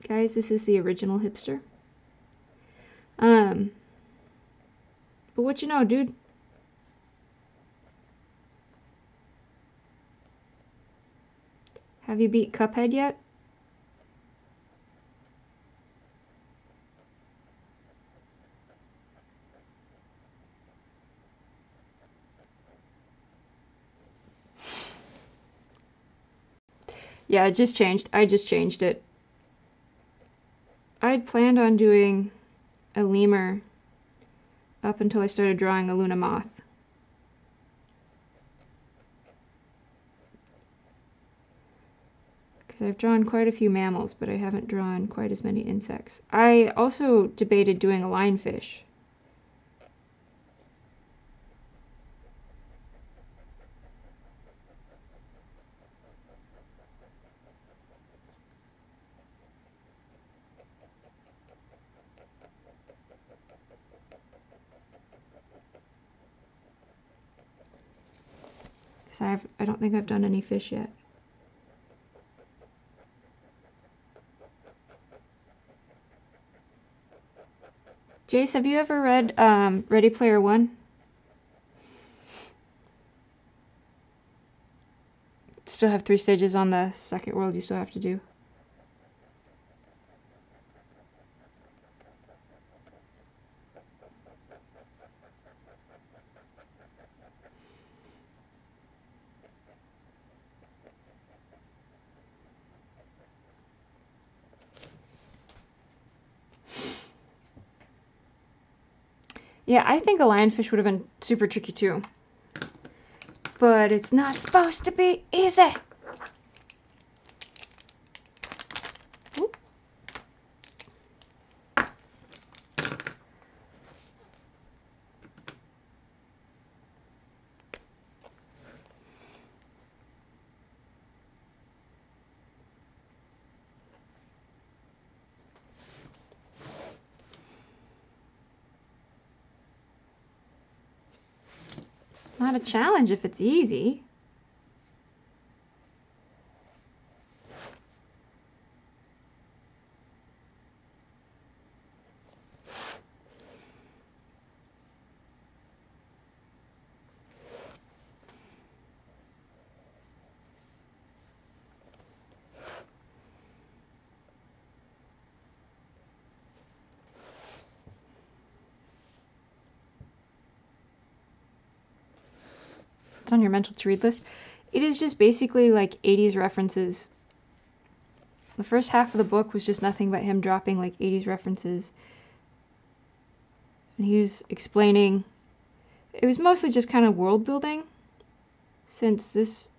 Speaker 1: Guys, this is the original hipster. But what you know, dude? Have you beat Cuphead yet? Yeah, it just changed. I just changed it. I'd planned on doing a lemur up until I started drawing a Luna Moth. Because I've drawn quite a few mammals, but I haven't drawn quite as many insects. I also debated doing a lionfish. Because I don't think I've done any fish yet. Jace, have you ever read Ready Player One? Still have 3 stages on the second world you still have to do. Yeah, I think a lionfish would have been super tricky too. But it's not supposed to be easy. Oop. Not a challenge if it's easy. It's on your mental to read list. It is just basically like 80s references. The first half of the book was just nothing but him dropping like 80s references. And he was explaining, it was mostly just kind of world building, since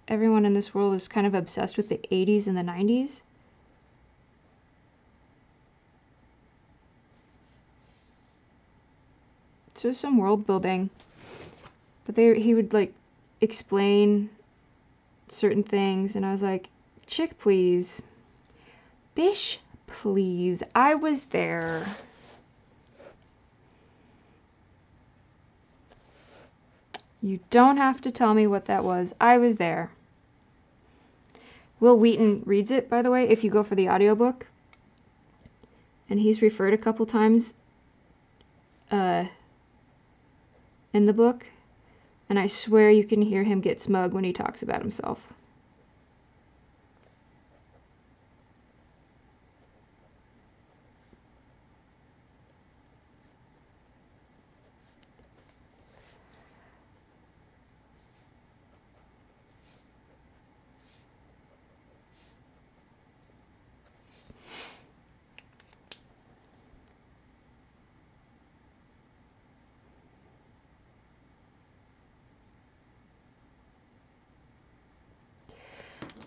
Speaker 1: everyone in this world is kind of obsessed with the 80s and the 90s. So some world building. But he would like explain certain things, and I was like, chick please. Bish please. I was there. You don't have to tell me what that was. I was there. Will Wheaton reads it, by the way, if you go for the audiobook. And he's referred a couple times in the book. And I swear you can hear him get smug when he talks about himself.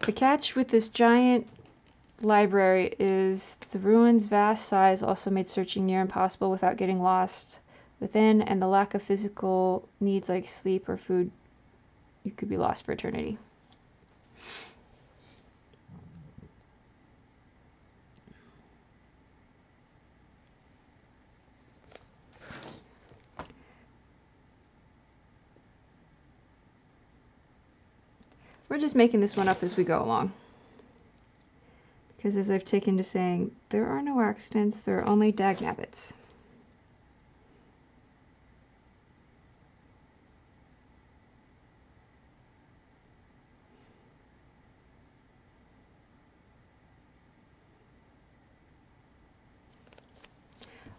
Speaker 1: The catch with this giant library is the ruins' vast size also made searching near impossible without getting lost within, and the lack of physical needs like sleep or food. You could be lost for eternity. We're just making this one up as we go along. Because as I've taken to saying, there are no accidents, there are only dagnabbits.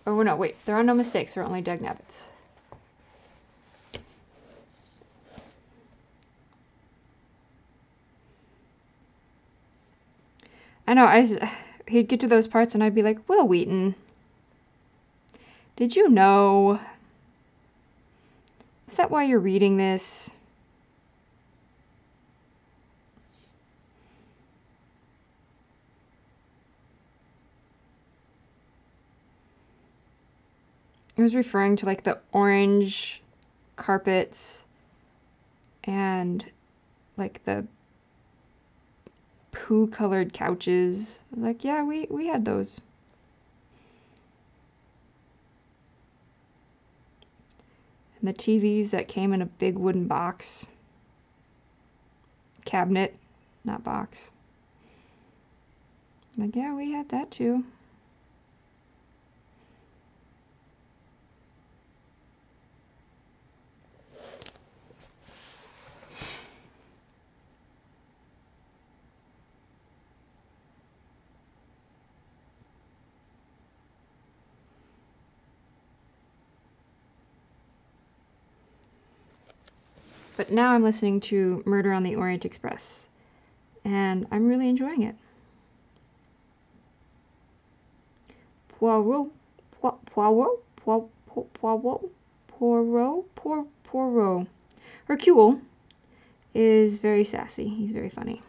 Speaker 1: Or no, wait, there are no mistakes, there are only dagnabbits. know, he'd get to those parts and I'd be like, Will Wheaton, did you know? Is that why you're reading this? I was referring to like the orange carpets and like the poo colored couches. I was like, yeah, we had those. And the TVs that came in a big wooden box. Cabinet, not box. Like, yeah, we had that too. But now I'm listening to Murder on the Orient Express, and I'm really enjoying it. Poirot, Poirot, Poirot. Hercule is very sassy. He's very funny.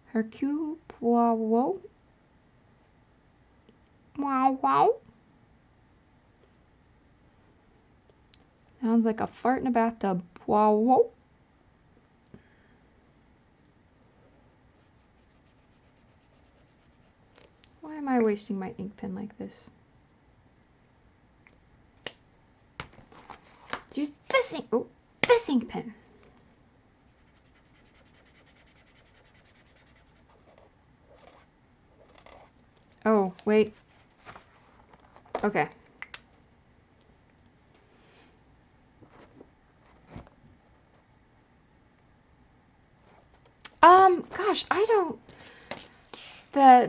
Speaker 1: Hercule Poirot. Wow, wow. Sounds like a fart in a bathtub. Poirot. Why am I wasting my ink pen like this? Use this ink. Oh, this ink pen. Oh, wait. Okay. Gosh, I don't...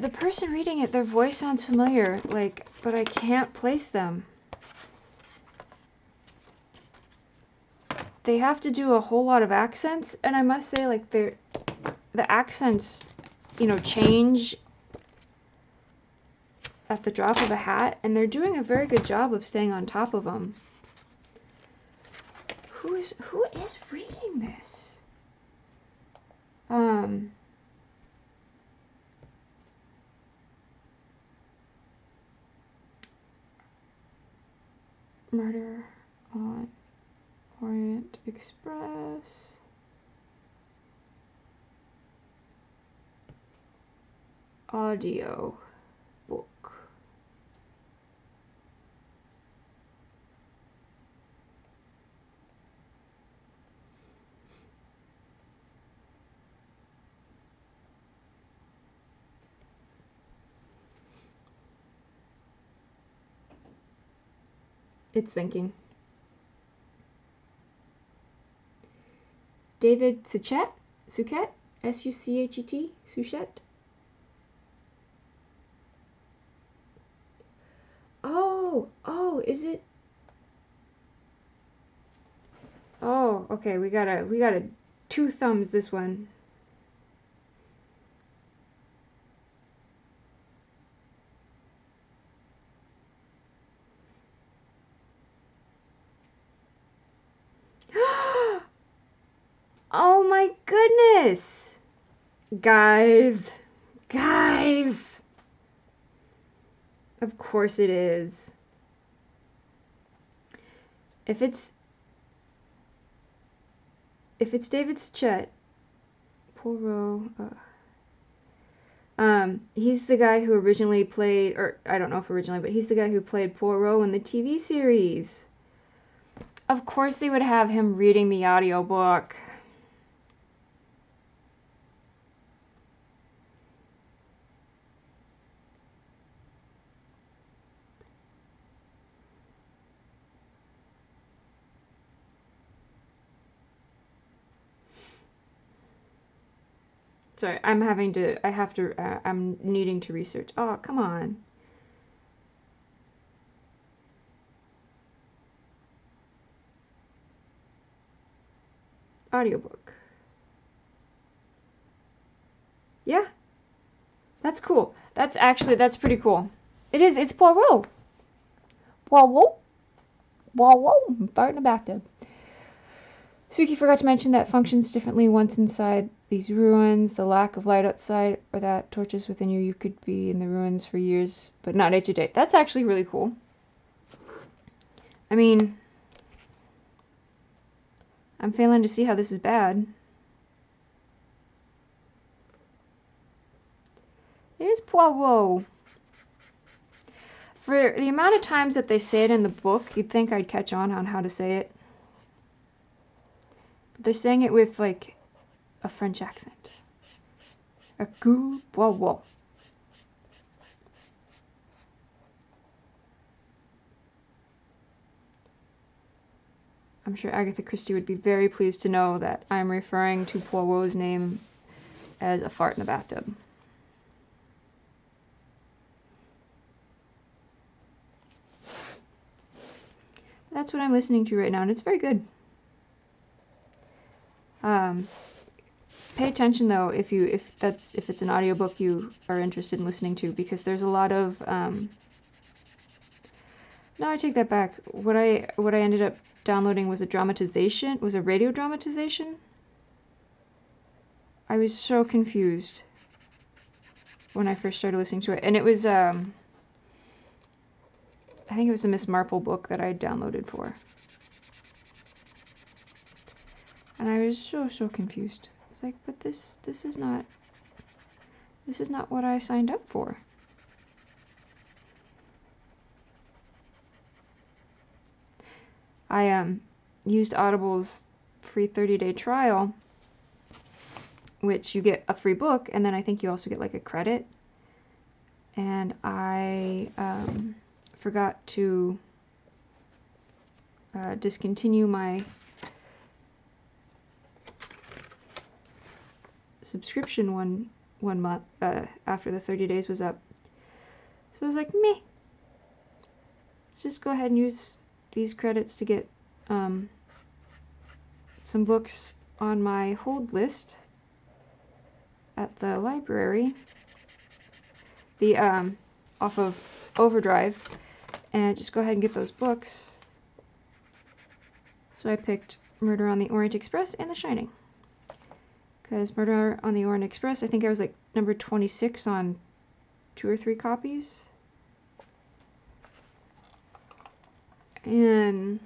Speaker 1: The person reading it, their voice sounds familiar, like, but I can't place them. They have to do a whole lot of accents, and I must say, like, the accents, you know, change at the drop of a hat, and they're doing a very good job of staying on top of them. Who is reading this? Murder on Orient Express. Audio book. It's thinking. David Suchet? S-U-C-H-E-T? Suchet? Oh, is it? Oh, okay, we gotta two thumbs this one. Oh my goodness! Guys! Of course it is. If it's David Suchet, Poirot, he's the guy who originally played, or I don't know if originally, but he's the guy who played Poirot in the TV series. Of course they would have him reading the audiobook. Sorry, I'm needing to research. Oh, come on. Audiobook. Yeah, that's cool. That's pretty cool. It is. It's Poirot. Poirot. Poirot. Fart in a bathtub. Suki forgot to mention that functions differently once inside these ruins. The lack of light outside, or that torches within you, you could be in the ruins for years, but not age to date. That's actually really cool. I mean, I'm failing to see how this is bad. It is Poirot. For the amount of times that they say it in the book, you'd think I'd catch on how to say it. But they're saying it with, like, a French accent. A good Poirot. I'm sure Agatha Christie would be very pleased to know that I'm referring to Poirot's name as a fart in a bathtub. That's what I'm listening to right now, and it's very good. Pay attention though if it's an audiobook you are interested in listening to, because there's a lot of no, I take that back. What I ended up downloading was a radio dramatization. I was so confused when I first started listening to it, and it was I think it was a Miss Marple book that I had downloaded for. And I was so confused. I was like, but this is not what I signed up for. I used Audible's free 30-day trial, which you get a free book, and then I think you also get like a credit. And I forgot to discontinue my subscription one month after the 30 days was up. So I was like, meh. Let's just go ahead and use these credits to get some books on my hold list at the library, the off of Overdrive, and just go ahead and get those books. So I picked Murder on the Orient Express and The Shining, because Murder on the Orient Express, I think I was like number 26 on 2 or 3 copies, and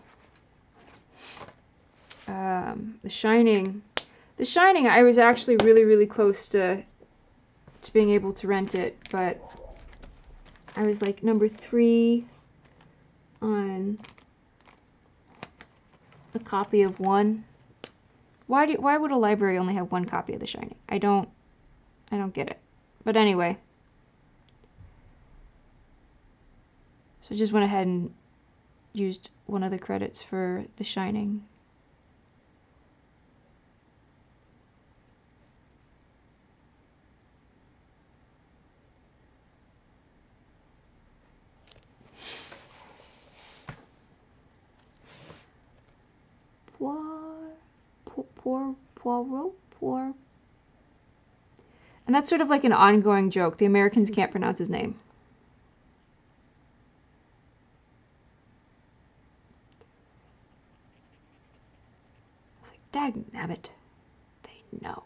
Speaker 1: The Shining, I was actually really close to being able to rent it, but I was like number 3 on a copy of 1. Why would a library only have 1 copy of The Shining? I don't get it. But anyway, so I just went ahead and used one of the credits for The Shining. Poirot. And that's sort of like an ongoing joke. The Americans can't pronounce his name. I was like, dagnabbit. They know.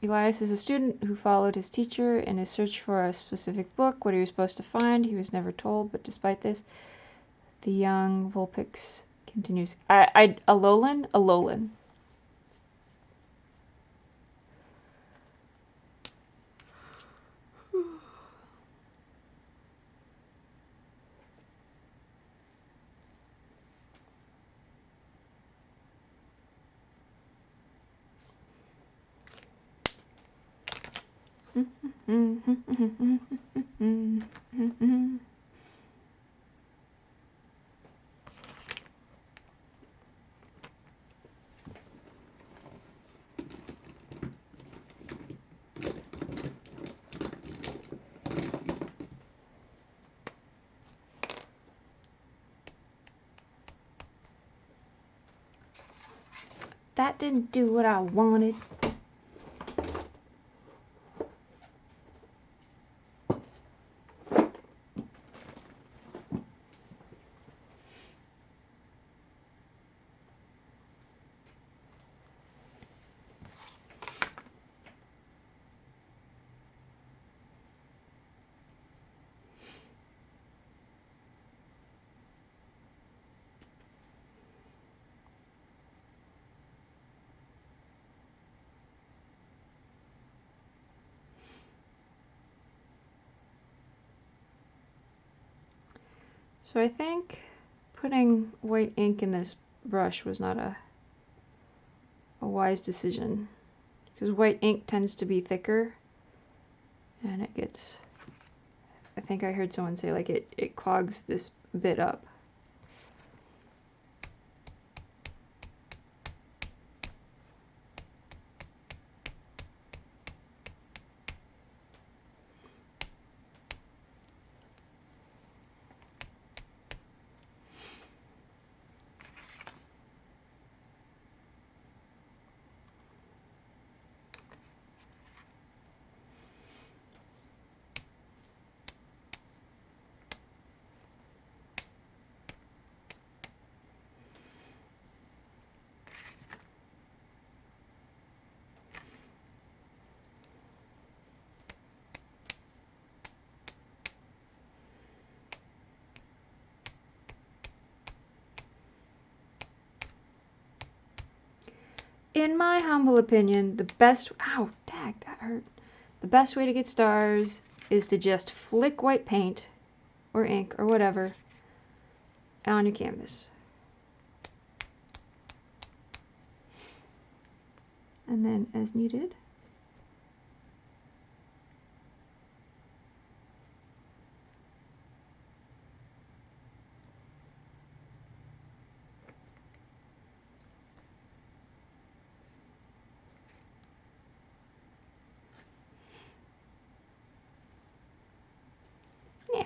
Speaker 1: Elias is a student who followed his teacher in his search for a specific book. What he was supposed to find, he was never told, but despite this, the young Vulpix continues. Alolan. That didn't do what I wanted. So I think putting white ink in this brush was not a wise decision, because white ink tends to be thicker and it gets, I think I heard someone say, like, it clogs this bit up. In my humble opinion, the best, ow, dang, that hurt. The best way to get stars is to just flick white paint or ink or whatever on your canvas. And then, as needed, yeah.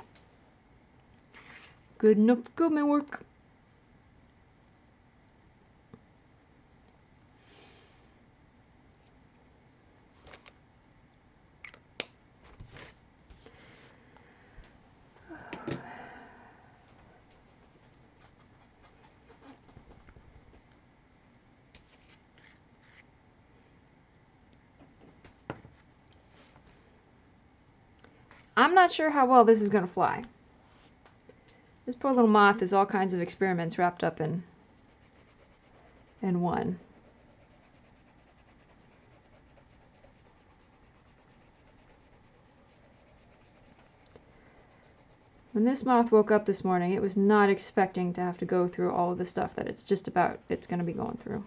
Speaker 1: Good enough for government work. I'm not sure how well this is going to fly. This poor little moth is all kinds of experiments wrapped up in one. When this moth woke up this morning, it was not expecting to have to go through all of the stuff that it's going to be going through.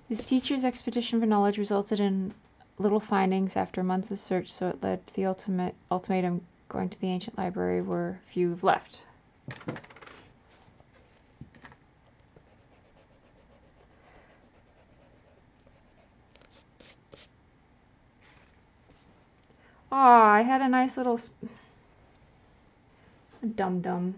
Speaker 1: His teacher's expedition for knowledge resulted in little findings after months of search, so it led to the ultimatum going to the ancient library where few have left. Aw, I had a nice little dum-dum.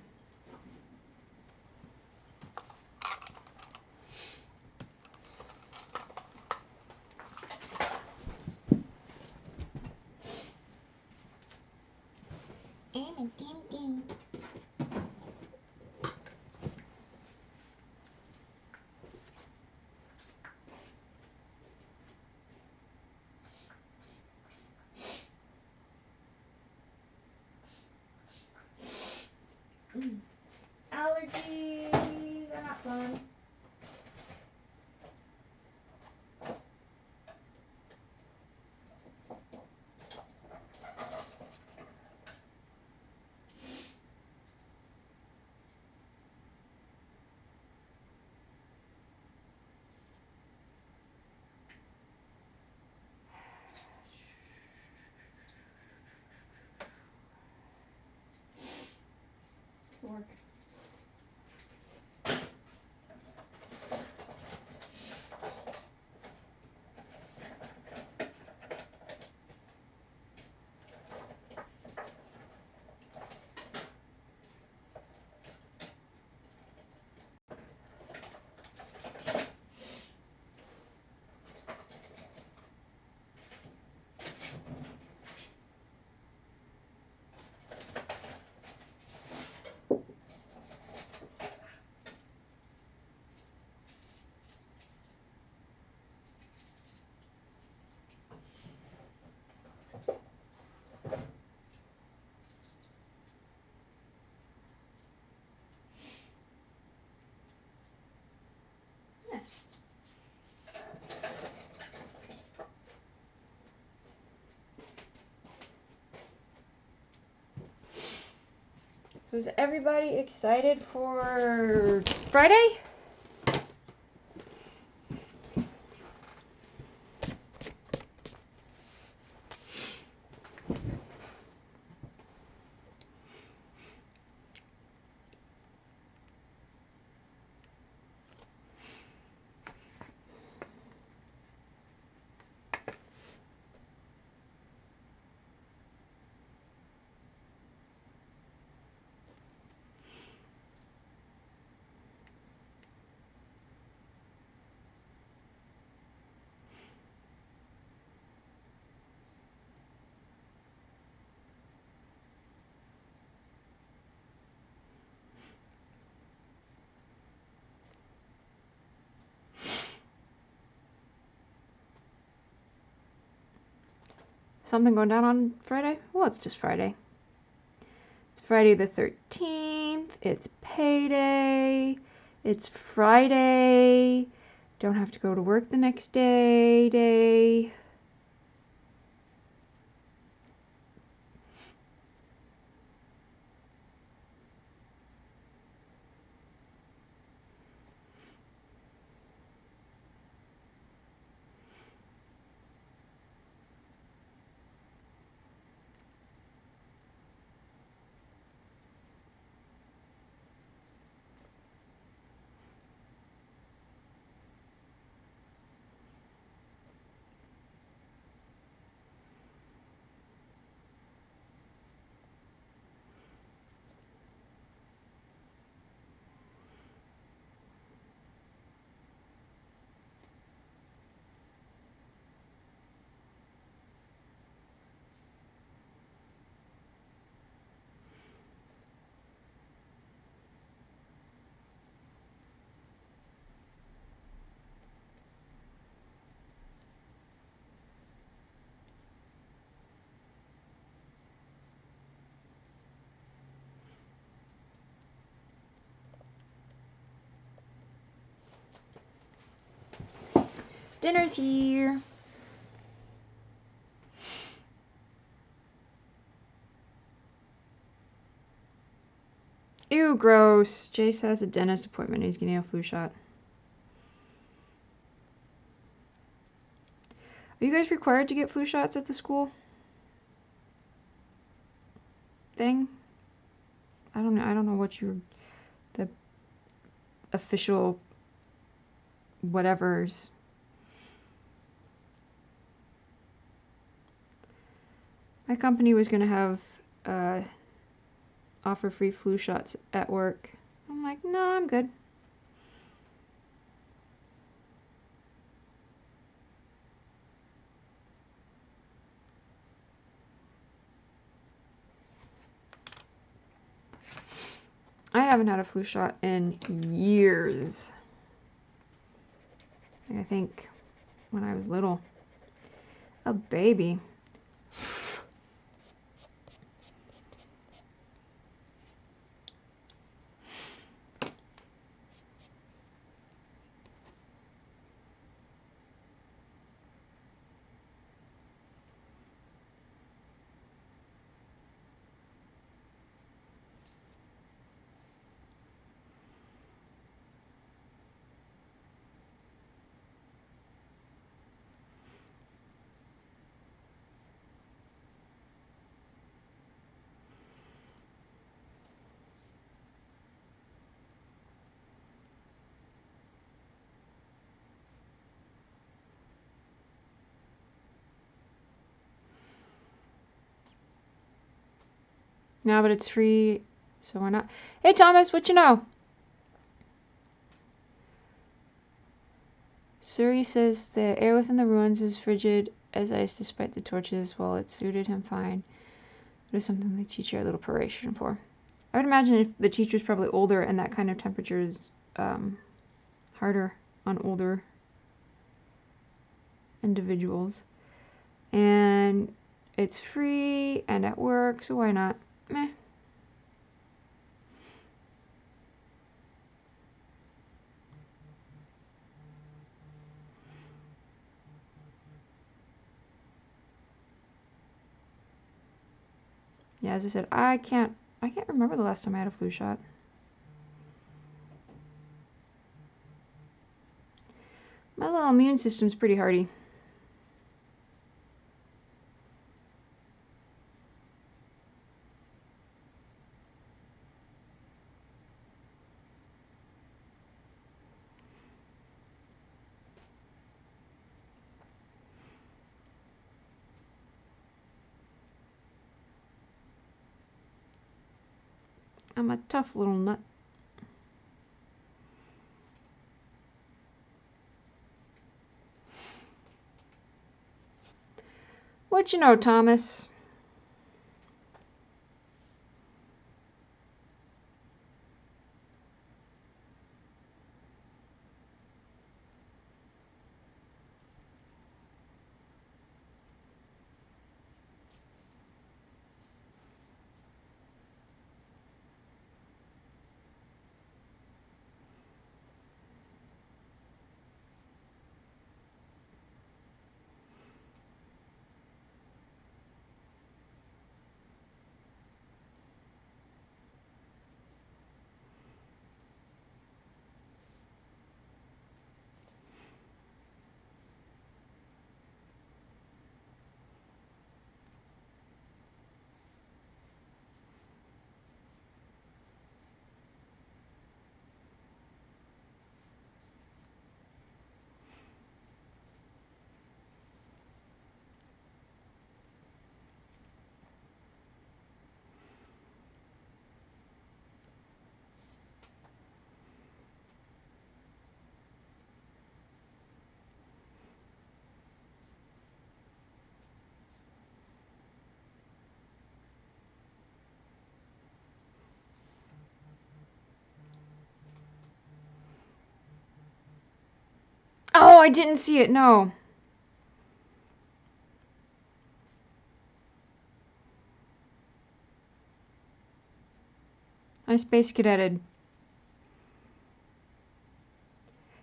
Speaker 2: I'm a dum-dum.
Speaker 1: So is everybody excited for Friday? Something going down on Friday? Well, it's just Friday. It's Friday the 13th. It's payday. It's Friday. Don't have to go to work the next day. Dinner's here. Ew, gross. Jace has a dentist appointment. He's getting a flu shot. Are you guys required to get flu shots at the school thing? I don't know what the official whatevers. My company was gonna have offer free flu shots at work. I'm like, no, I'm good. I haven't had a flu shot in years. I think when I was little. A baby. No, but it's free, so why not? Hey, Thomas, what you know? Suri says the air within the ruins is frigid as ice despite the torches. While it suited him fine, it is something the teacher had little preparation for. I would imagine if the teacher's probably older and that kind of temperature is harder on older individuals. And it's free and at work, so why not? Meh. Yeah, as I said, I can't I can't remember the last time I had a flu shot. My little immune system's pretty hardy. I'm a tough little nut. What you know, Thomas? Oh, I didn't see it, no. I space cadetted.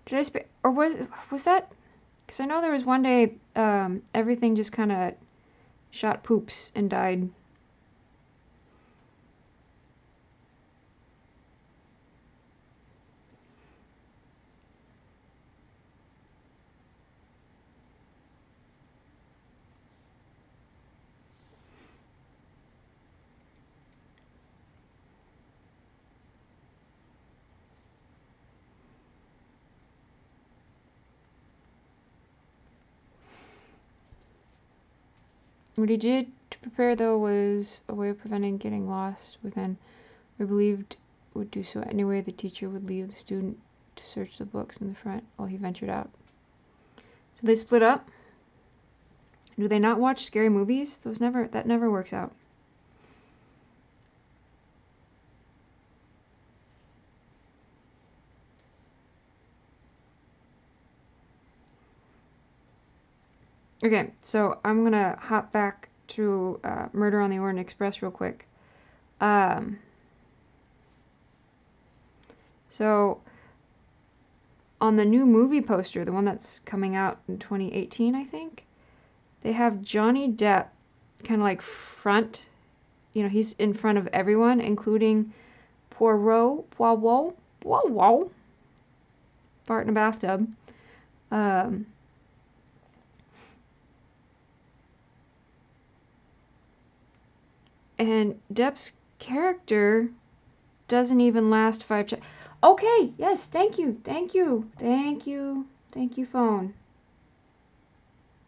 Speaker 1: Did I or was that? Because I know there was one day everything just kind of shot poops and died. What he did to prepare, though, was a way of preventing getting lost within. We believed would do so anyway. The teacher would leave the student to search the books in the front while he ventured out. So they split up. Do they not watch scary movies? That never works out. Okay, so I'm gonna hop back to Murder on the Orient Express real quick. So on the new movie poster, the one that's coming out in 2018, I think, they have Johnny Depp kind of like front. You know, he's in front of everyone, including Poirot, fart in a bathtub. And Depp's character doesn't even last 5 chapters. Okay, yes, thank you, phone.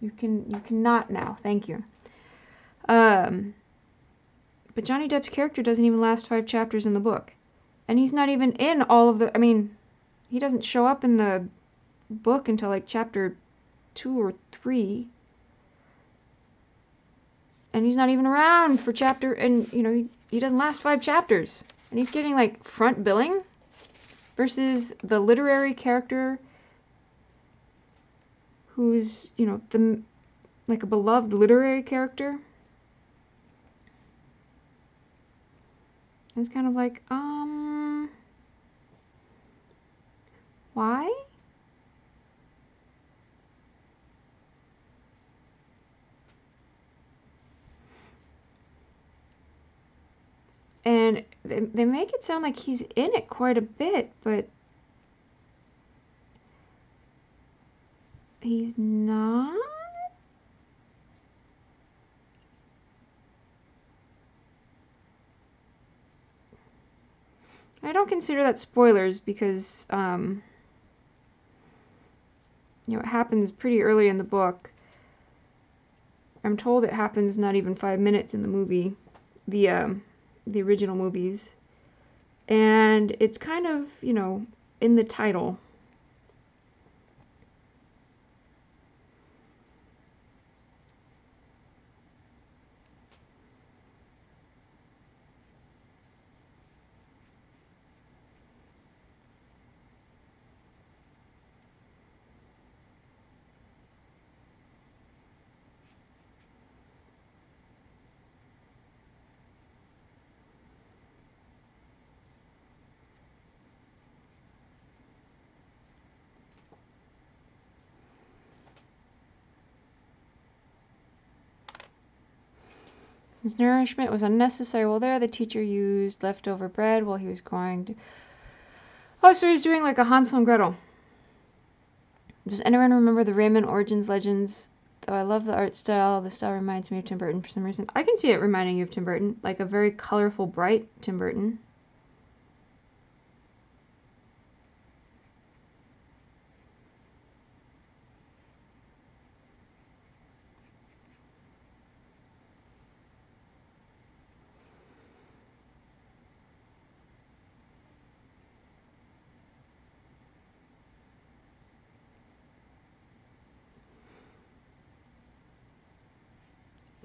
Speaker 1: You cannot now, thank you. But Johnny Depp's character doesn't even last 5 chapters in the book. And he's not even in all of the, I mean, he doesn't show up in the book until like chapter 2 or 3. And he's not even around for chapter, and you know, he doesn't last 5 chapters. And he's getting like front billing versus the literary character who's, you know, like a beloved literary character. And it's kind of like, why? And they make it sound like he's in it quite a bit, but he's not. I don't consider that spoilers because, it happens pretty early in the book. I'm told it happens not even 5 minutes in the movie, the original movies. And it's kind of, in the title. His nourishment was unnecessary. Well, there the teacher used leftover bread while he was going to... Oh, so he's doing like a Hansel and Gretel. Does anyone remember the Raymond Origins Legends? Though I love the art style, the style reminds me of Tim Burton for some reason. I can see it reminding you of Tim Burton, like a very colorful, bright Tim Burton.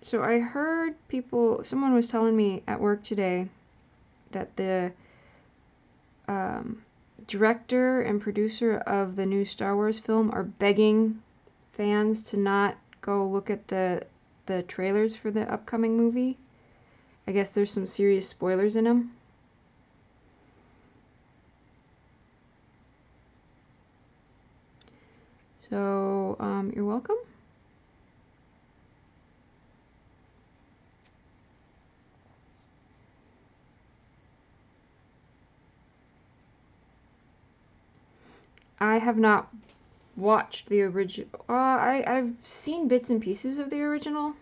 Speaker 1: So I heard someone was telling me at work today that the director and producer of the new Star Wars film are begging fans to not go look at the trailers for the upcoming movie. I guess there's some serious spoilers in them. So, you're welcome. I have not watched the original. I've seen bits and pieces of the original.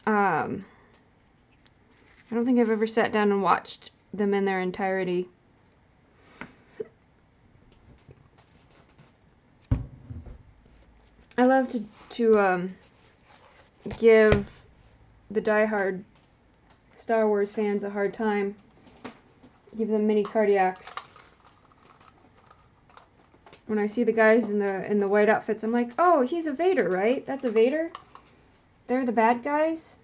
Speaker 1: I don't think I've ever sat down and watched them in their entirety. I love to give the diehard Star Wars fans a hard time. Give them mini cardiacs. When I see the guys in the white outfits, I'm like, oh, he's a Vader, right? That's a Vader? They're the bad guys?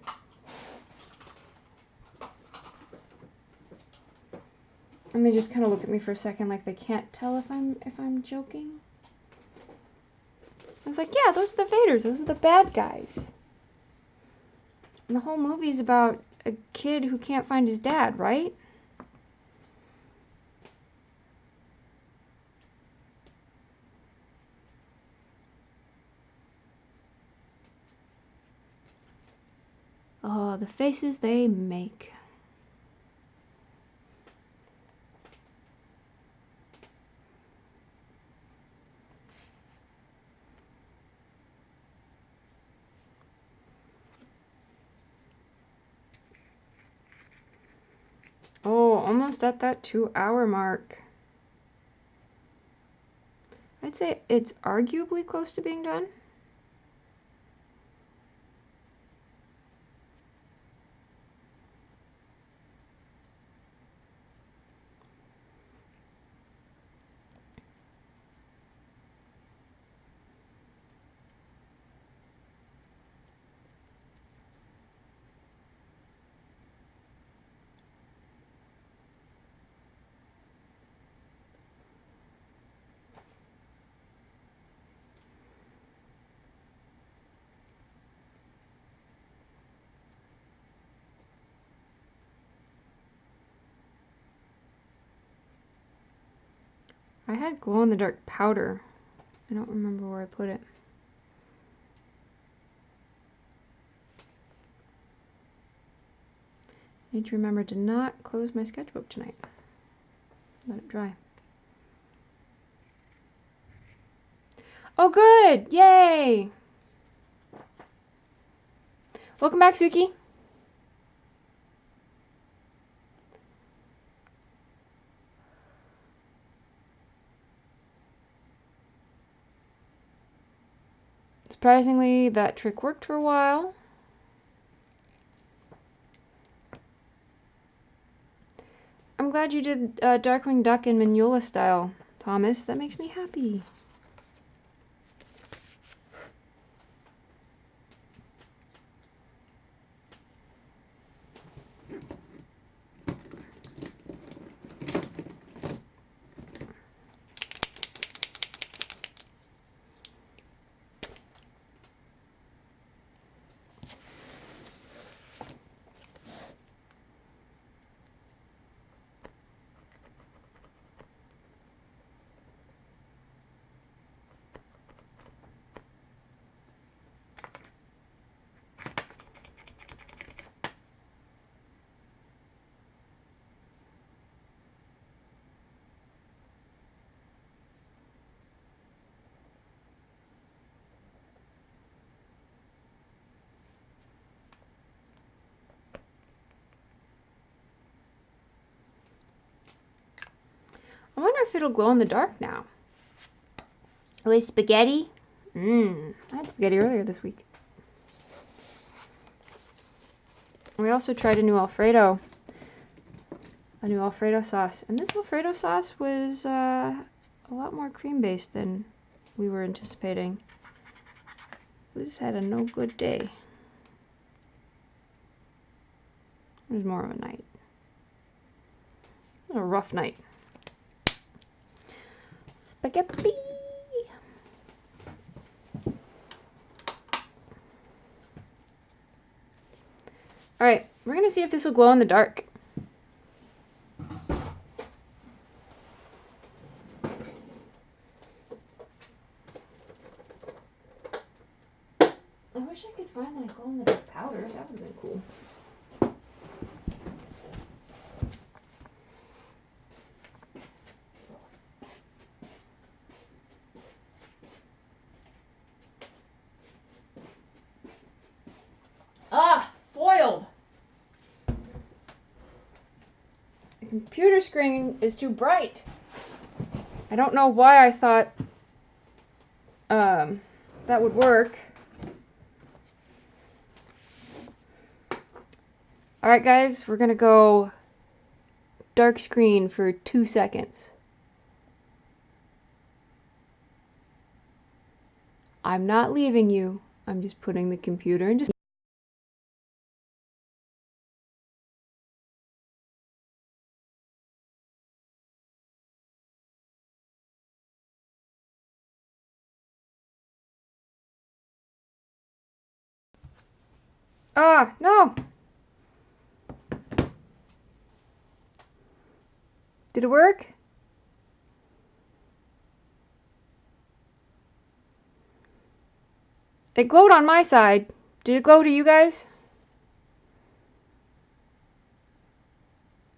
Speaker 1: And they just kind of look at me for a second like they can't tell if I'm joking. I was like, yeah, those are the Vaders. Those are the bad guys. And the whole movie's about a kid who can't find his dad, right? Oh, the faces they make. Oh, almost at that 2-hour mark. I'd say it's arguably close to being done. I had glow-in-the-dark powder. I don't remember where I put it. Need to remember to not close my sketchbook tonight. Let it dry. Oh good! Yay! Welcome back, Suki. Surprisingly, that trick worked for a while. I'm glad you did Darkwing Duck in Mignola style, Thomas. That makes me happy. I wonder if it'll glow in the dark now. Oh, is spaghetti? I had spaghetti earlier this week. We also tried a new Alfredo sauce. And this Alfredo sauce was a lot more cream-based than we were anticipating. We just had a no good day. It was more of a night. It was a rough night. Spaghetti! Alright, we're gonna see if this will glow in the dark. I wish I could find that glow in the dark powder. That would have been cool. Ah! Foiled! The computer screen is too bright. I don't know why I thought that would work. Alright guys, we're gonna go dark screen for 2 seconds. I'm not leaving you. I'm just putting the computer into... Ah, no! Did it work? It glowed on my side. Did it glow to you guys?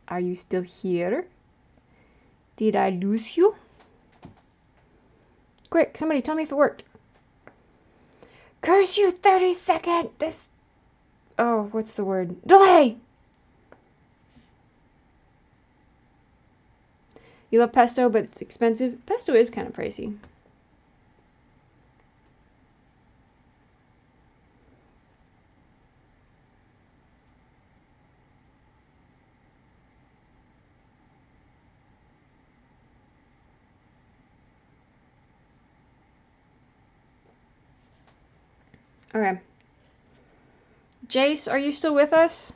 Speaker 1: Are you still here? Did I lose you? Quick, somebody tell me if it worked. Curse you, 30-second! Oh, what's the word? Delay! You love pesto, but it's expensive. Pesto is kind of pricey. Okay. Jace, are you still with us?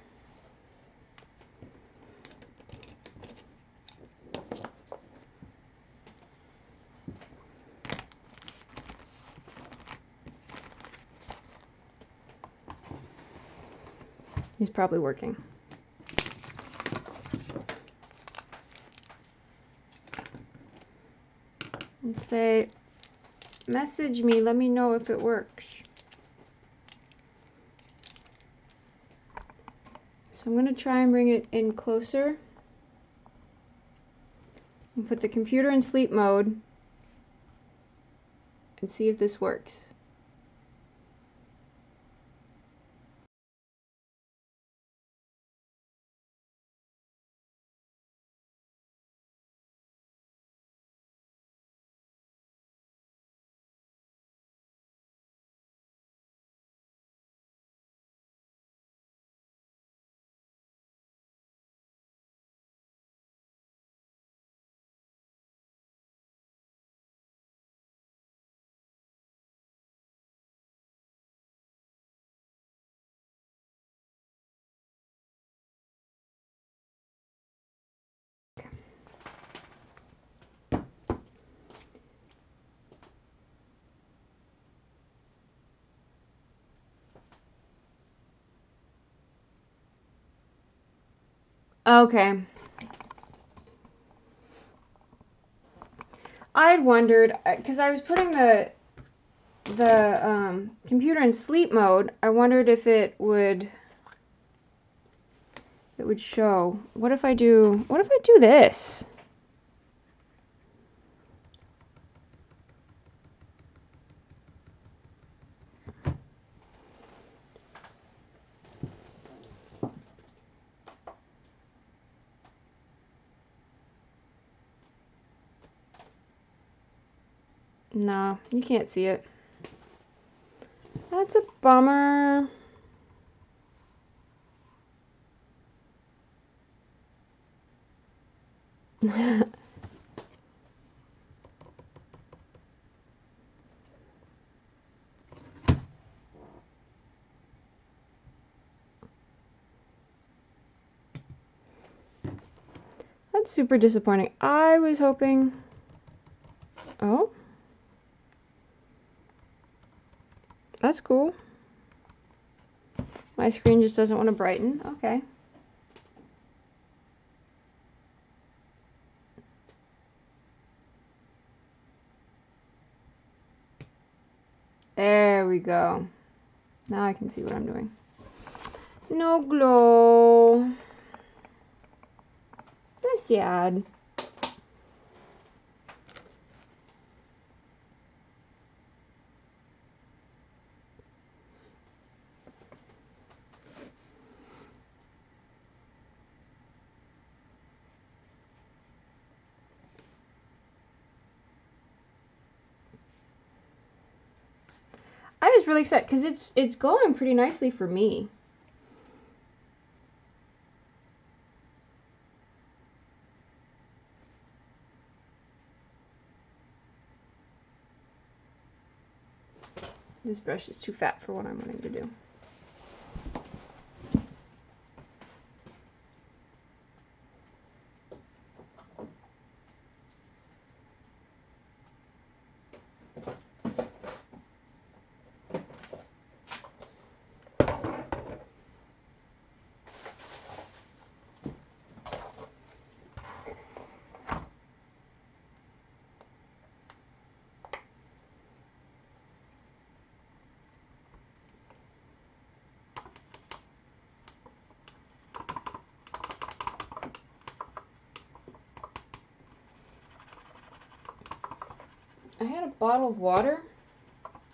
Speaker 1: He's probably working. Let's say Message me, let me know if it works. So I'm going to try and bring it in closer. And put the computer in sleep mode. And see if this works. Okay. I had wondered, because I was putting the computer in sleep mode, I wondered if it would show. What if I do this? No, you can't see it. That's a bummer. That's super disappointing. I was hoping... Oh? That's cool. My screen just doesn't want to brighten. Okay. There we go. Now I can see what I'm doing. No glow. That's sad. I was really excited because it's going pretty nicely for me. This brush is too fat for what I'm wanting to do. I had a bottle of water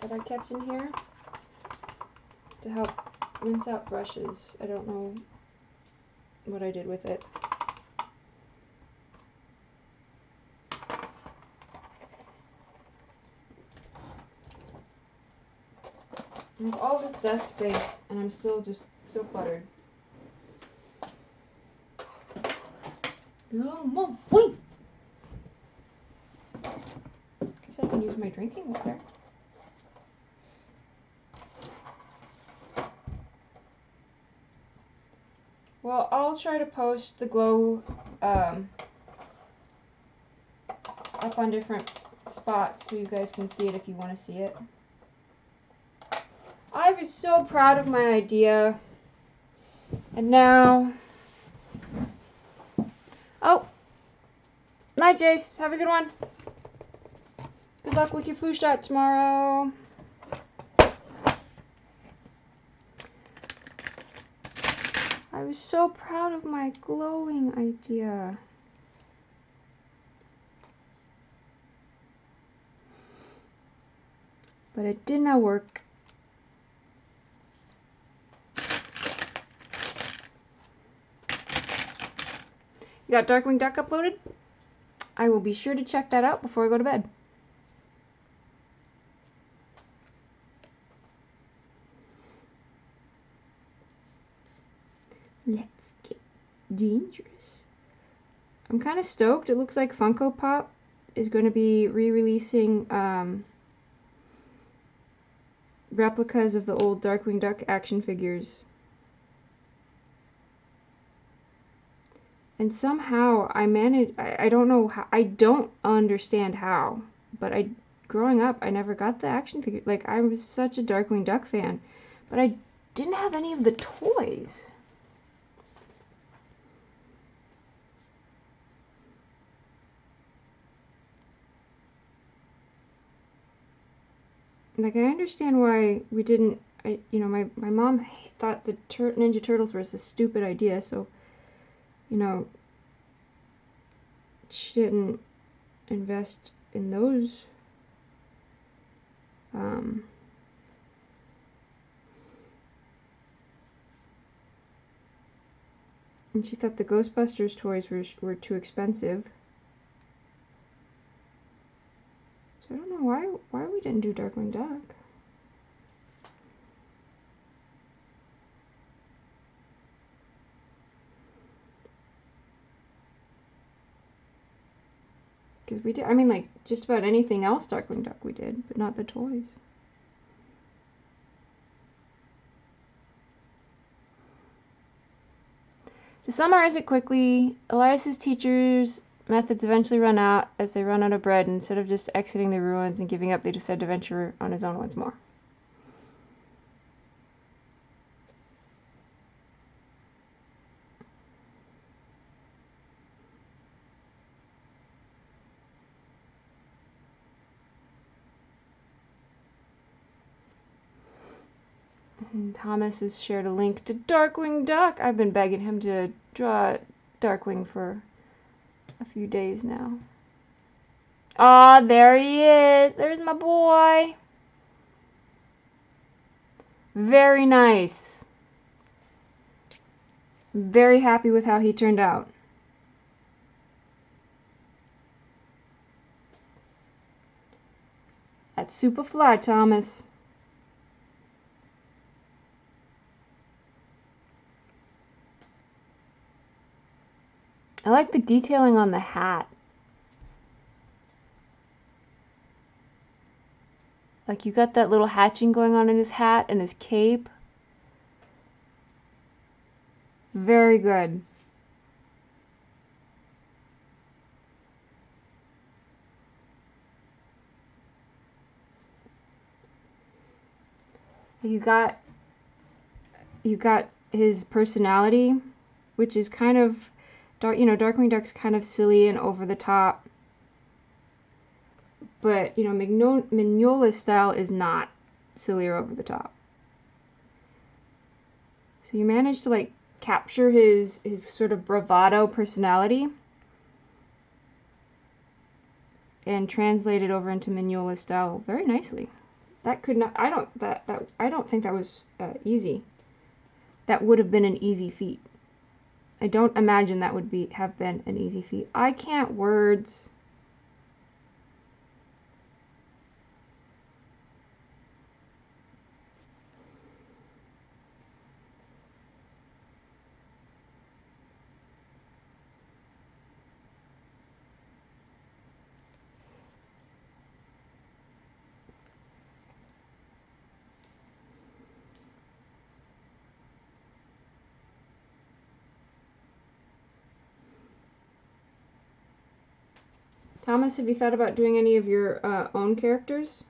Speaker 1: that I kept in here to help rinse out brushes. I don't know what I did with it. I have all this desk space and I'm still just so cluttered. Oh, wait! Guess I can use my drinking water. Well, I'll try to post the glow up on different spots so you guys can see it if you want to see it. I was so proud of my idea. And now... Oh! Night, Jace. Have a good one. Goodbye. luck with your flu shot tomorrow. I was so proud of my glowing idea. But it did not work. You got Darkwing Duck uploaded? I will be sure to check that out before I go to bed. Let's get dangerous. I'm kind of stoked. It looks like Funko Pop is going to be re-releasing replicas of the old Darkwing Duck action figures. And somehow I managed, I don't know how, I don't understand how, but growing up, I never got the action figure. Like, I was such a Darkwing Duck fan, but I didn't have any of the toys. Like, I understand why we didn't, my mom thought the Ninja Turtles was a stupid idea, so, she didn't invest in those. And she thought the Ghostbusters toys were too expensive. So I don't know why we didn't do Darkwing Duck. Because we did, I mean, like, just about anything else Darkwing Duck we did, but not the toys. To summarize it quickly, Elias's teachers' methods eventually run out as they run out of bread, and instead of just exiting the ruins and giving up, they decide to venture on his own once more. And Thomas has shared a link to Darkwing Duck. I've been begging him to draw Darkwing for a few days now. Ah, there he is. There's my boy. Very nice. Very happy with how he turned out. That's super fly, Thomas. I like the detailing on the hat. Like, you got that little hatching going on in his hat and his cape. Very good. You got his personality, which is kind of Darkwing Duck's kind of silly and over the top. But, Mignola's style is not silly or over the top. So you managed to, like, capture his sort of bravado personality and translate it over into Mignola's style very nicely. That could not, I don't think that was easy. That would have been an easy feat. I don't imagine that would have been an easy feat. I can't words. Thomas, have you thought about doing any of your own characters?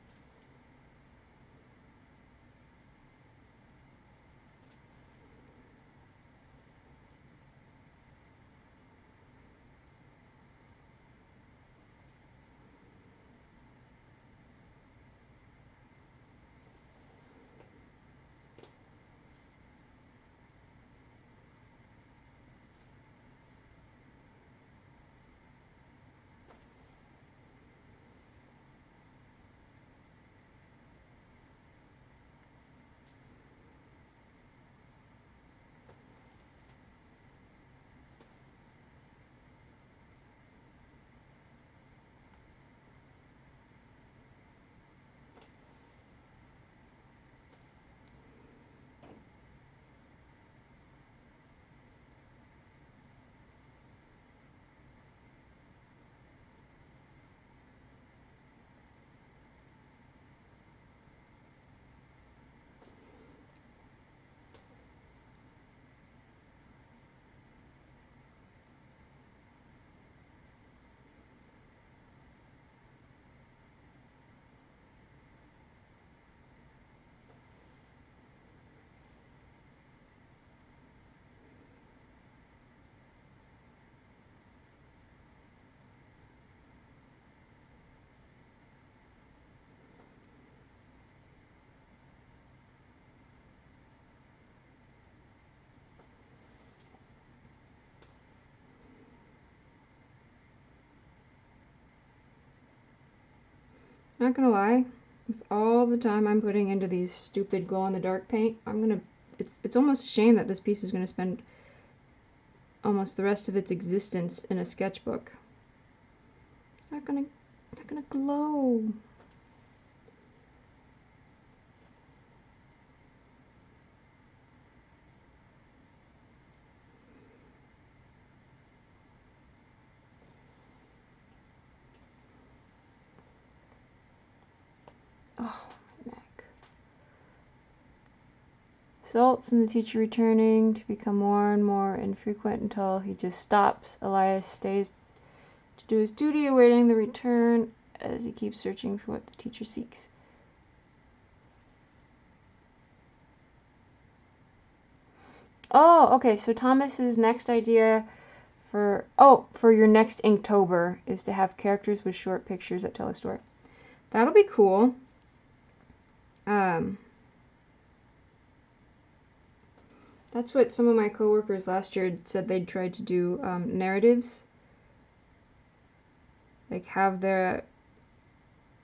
Speaker 1: Not gonna lie, with all the time I'm putting into these stupid glow-in-the-dark paint, it's almost a shame that this piece is gonna spend almost the rest of its existence in a sketchbook. It's not gonna glow. Oh, my neck. Results in the teacher returning to become more and more infrequent until he just stops. Elias stays to do his duty, awaiting the return as he keeps searching for what the teacher seeks. Oh, okay, so Thomas's next idea for your next Inktober is to have characters with short pictures that tell a story. That'll be cool. That's what some of my coworkers last year said they'd tried to do, narratives. Like have their,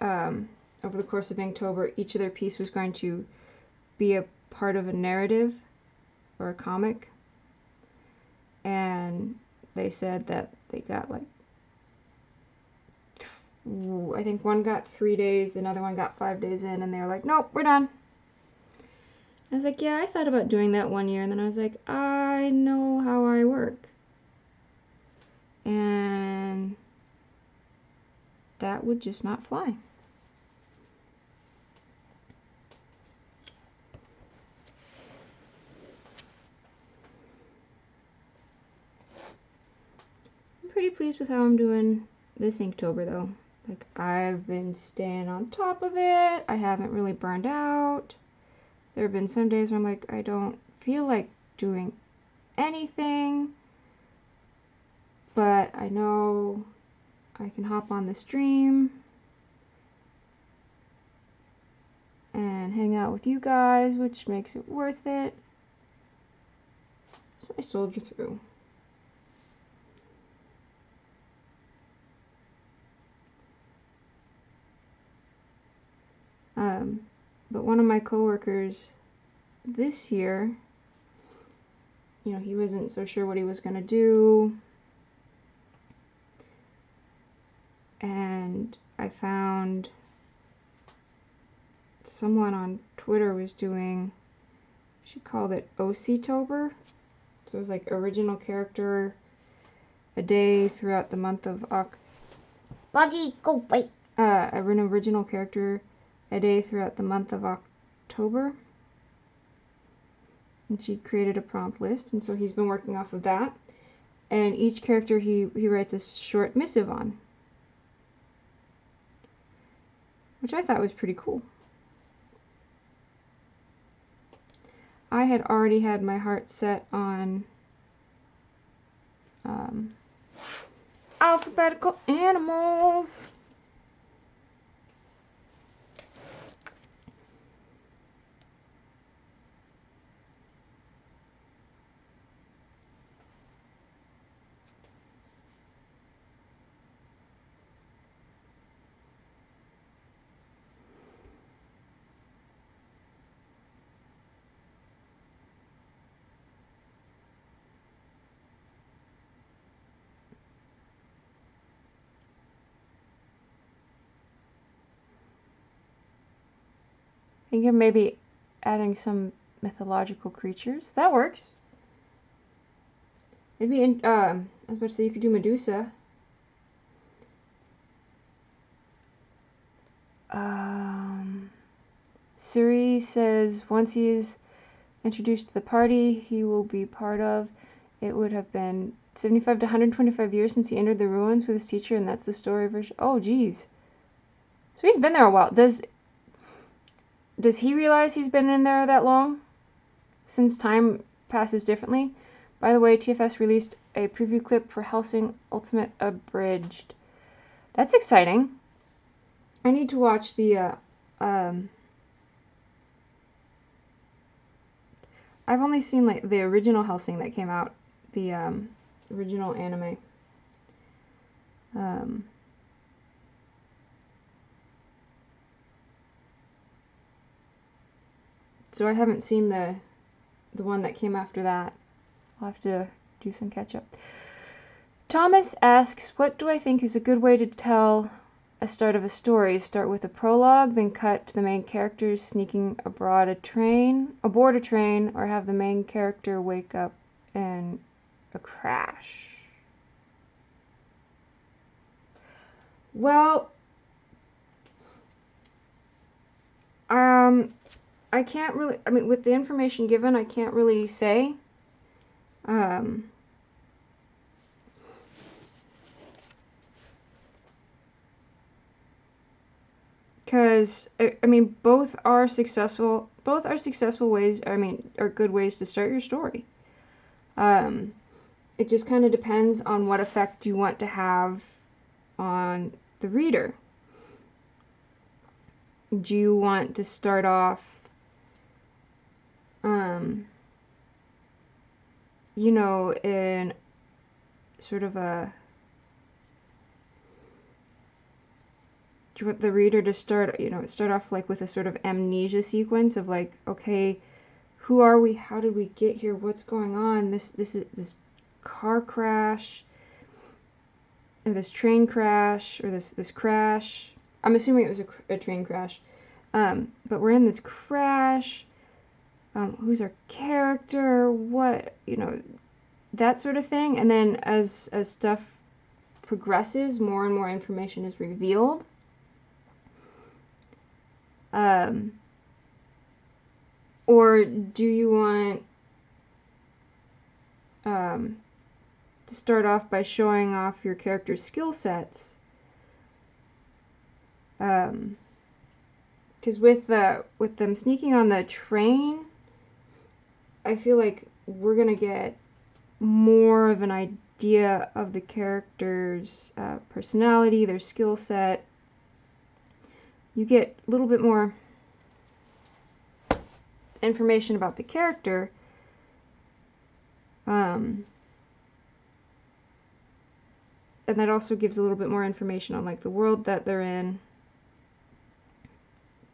Speaker 1: over the course of Inktober, each of their piece was going to be a part of a narrative or a comic. And they said that they got like, I think one got 3 days, another one got 5 days in, and they were like, nope, we're done. I was like, yeah, I thought about doing that one year, and then I was like, I know how I work. And that would just not fly. I'm pretty pleased with how I'm doing this Inktober, though. Like, I've been staying on top of it. I haven't really burned out. There have been some days where I'm like, I don't feel like doing anything, but I know I can hop on the stream and hang out with you guys, which makes it worth it. So I soldier through. But one of my coworkers this year, you know, he wasn't so sure what he was going to do. And I found someone on Twitter was doing, she called it OC-tober. So it was like original character a day throughout the month of
Speaker 2: Buggy, go bite.
Speaker 1: an original character a day throughout the month of October. And she created a prompt list, and so he's been working off of that. And each character he writes a short missive on, which I thought was pretty cool. I had already had my heart set on alphabetical animals. Think of maybe adding some mythological creatures. That works. It'd be I was about to say you could do Medusa. Suri says once he is introduced to the party he will be part of, it would have been 75 to 125 years since he entered the ruins with his teacher, and that's the story version. Oh, geez. So he's been there a while. Does he realize he's been in there that long? Since time passes differently. By the way, TFS released a preview clip for Hellsing Ultimate Abridged. That's exciting. I need to watch the, I've only seen like the original Hellsing that came out, the original anime. So I haven't seen the one that came after that. I'll have to do some catch up. Thomas asks, what do I think is a good way to tell a start of a story? Start with a prologue, then cut to the main characters sneaking aboard a train, or have the main character wake up in a crash? Well, I can't really, I mean, with the information given, I can't really say. Because I mean, both are successful ways, I mean, are good ways to start your story. It just kind of depends on what effect you want to have on the reader. Do you want to start off, you know, in sort of a, do you want the reader to start off like with a sort of amnesia sequence of like, okay, who are we? How did we get here? What's going on? This car crash, or this train crash, or this crash. I'm assuming it was a train crash. But we're in this crash. Who's our character? What, you know, that sort of thing. And then as stuff progresses, more and more information is revealed. Or do you want to start off by showing off your character's skill sets? Because with them sneaking on the train, I feel like we're gonna get more of an idea of the character's personality, their skill set. You get a little bit more information about the character. And that also gives a little bit more information on like the world that they're in.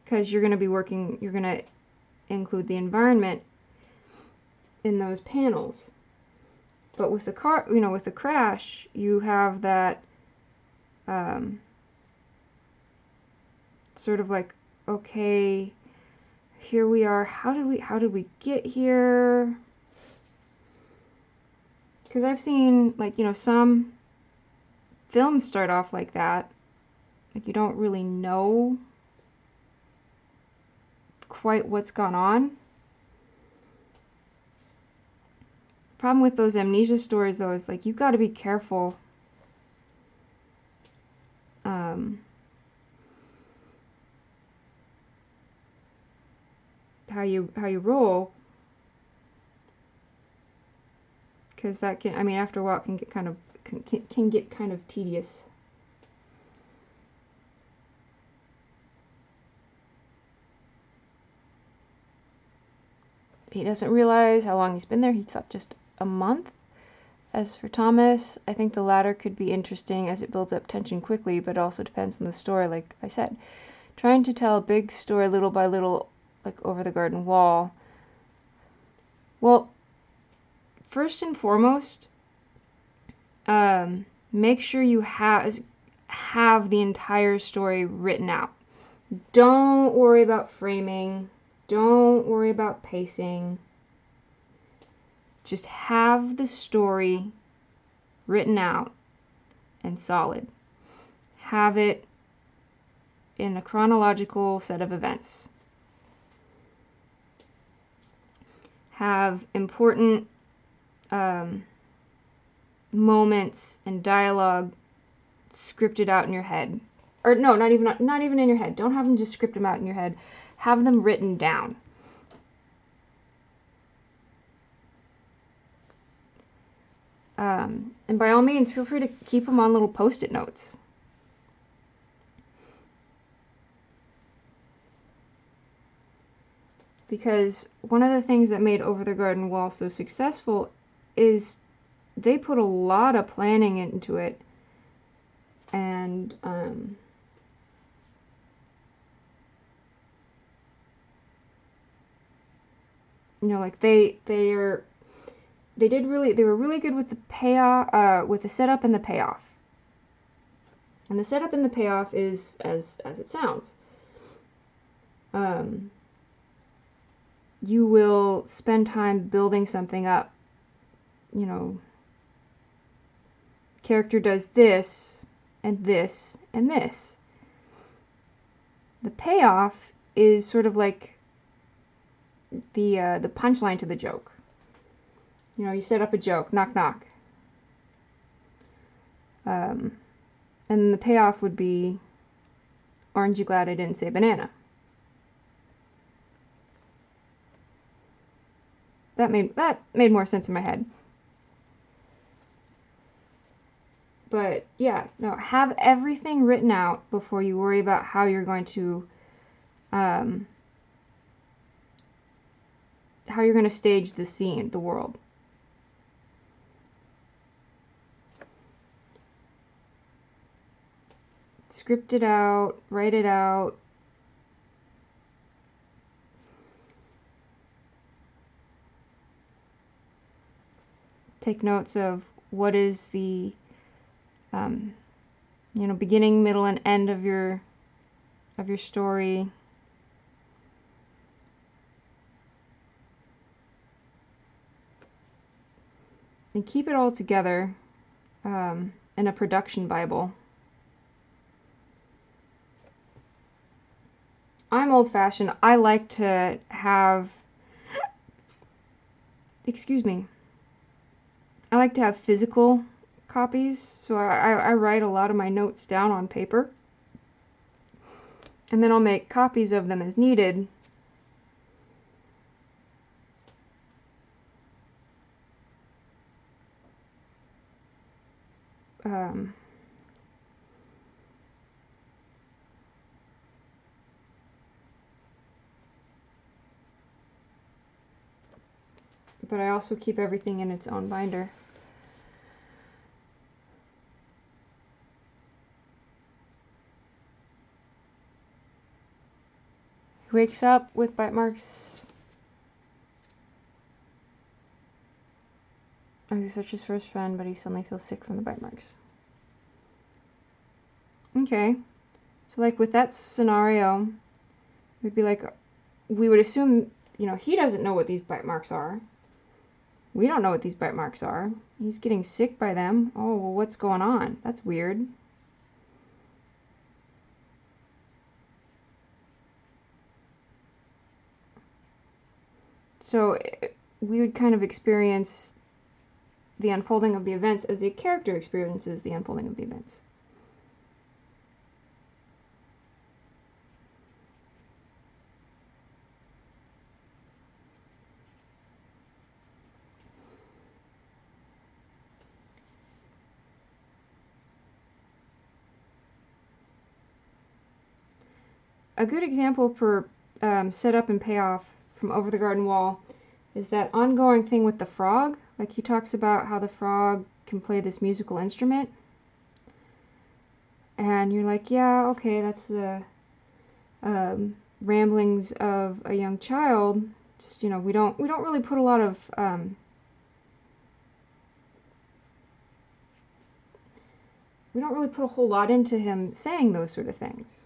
Speaker 1: Because you're going to include the environment in those panels. But with the car, you know, with the crash, you have that sort of like, okay, here we are. How did we get here? Because I've seen, like, you know, some films start off like that. Like, you don't really know quite what's gone on. The problem with those amnesia stories, though, is like, you've got to be careful. How you roll, because that can, I mean, after a while, it can get kind of tedious. He doesn't realize how long he's been there. He thought just a month. As for Thomas, I think the latter could be interesting as it builds up tension quickly, but it also depends on the story, like I said. Trying to tell a big story little by little, like over the garden wall. Well, first and foremost, make sure you have the entire story written out. Don't worry about framing. Don't worry about pacing. Just have the story written out and solid. Have it in a chronological set of events. Have important moments and dialogue scripted out in your head. Or no, not even in your head. Don't have them just script them out in your head. Have them written down. And by all means, feel free to keep them on little post-it notes. Because one of the things that made Over the Garden Wall so successful is they put a lot of planning into it. And you know, like they were really good with the payoff, with the setup and the payoff. And the setup and the payoff is as it sounds. You will spend time building something up. You know, character does this and this and this. The payoff is sort of like the punchline to the joke. You know, you set up a joke, knock knock. And the payoff would be, aren't you glad I didn't say banana? That made more sense in my head. But yeah, no, have everything written out before you worry about how you're going to stage the scene, the world. Script it out, write it out. Take notes of what is the you know, beginning, middle, and end of your story. And keep it all together in a production Bible. I'm old-fashioned. I like to have, excuse me, I like to have physical copies, so I write a lot of my notes down on paper, and then I'll make copies of them as needed. But I also keep everything in its own binder. He wakes up with bite marks as he searches for his friend, but he suddenly feels sick from the bite marks. Okay, so like with that scenario, we'd be like, we would assume, you know, he doesn't know what these bite marks are. We don't know what these bite marks are. He's getting sick by them. Oh, well, what's going on? That's weird. So we would kind of experience the unfolding of the events as the character experiences the unfolding of the events. A good example for setup and payoff from Over the Garden Wall is that ongoing thing with the frog. Like he talks about how the frog can play this musical instrument. And you're like, yeah, okay, that's the ramblings of a young child. Just, you know, we don't really put a lot of we don't really put a whole lot into him saying those sort of things.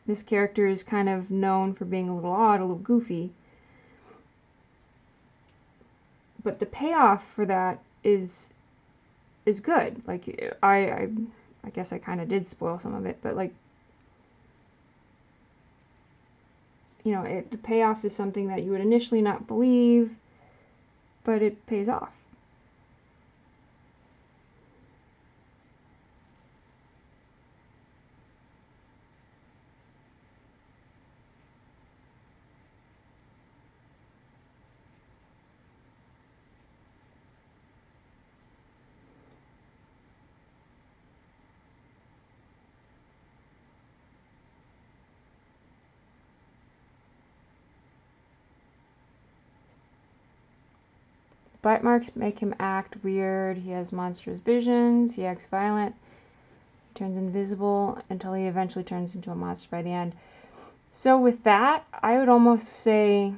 Speaker 1: This character is kind of known for being a little odd, a little goofy. But the payoff for that is good. Like I guess I kind of did spoil some of it, but like, you know, the payoff is something that you would initially not believe, but it pays off. Bite marks make him act weird. He has monstrous visions. He acts violent. He turns invisible until he eventually turns into a monster by the end. So with that, I would almost say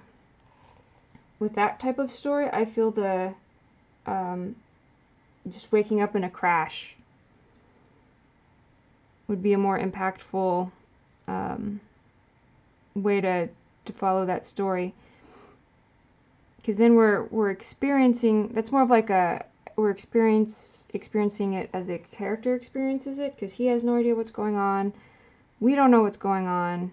Speaker 1: with that type of story, I feel the just waking up in a crash would be a more impactful way to follow that story. Because then we're experiencing, that's more of like we're experiencing it as a character experiences it, because he has no idea what's going on. We don't know what's going on.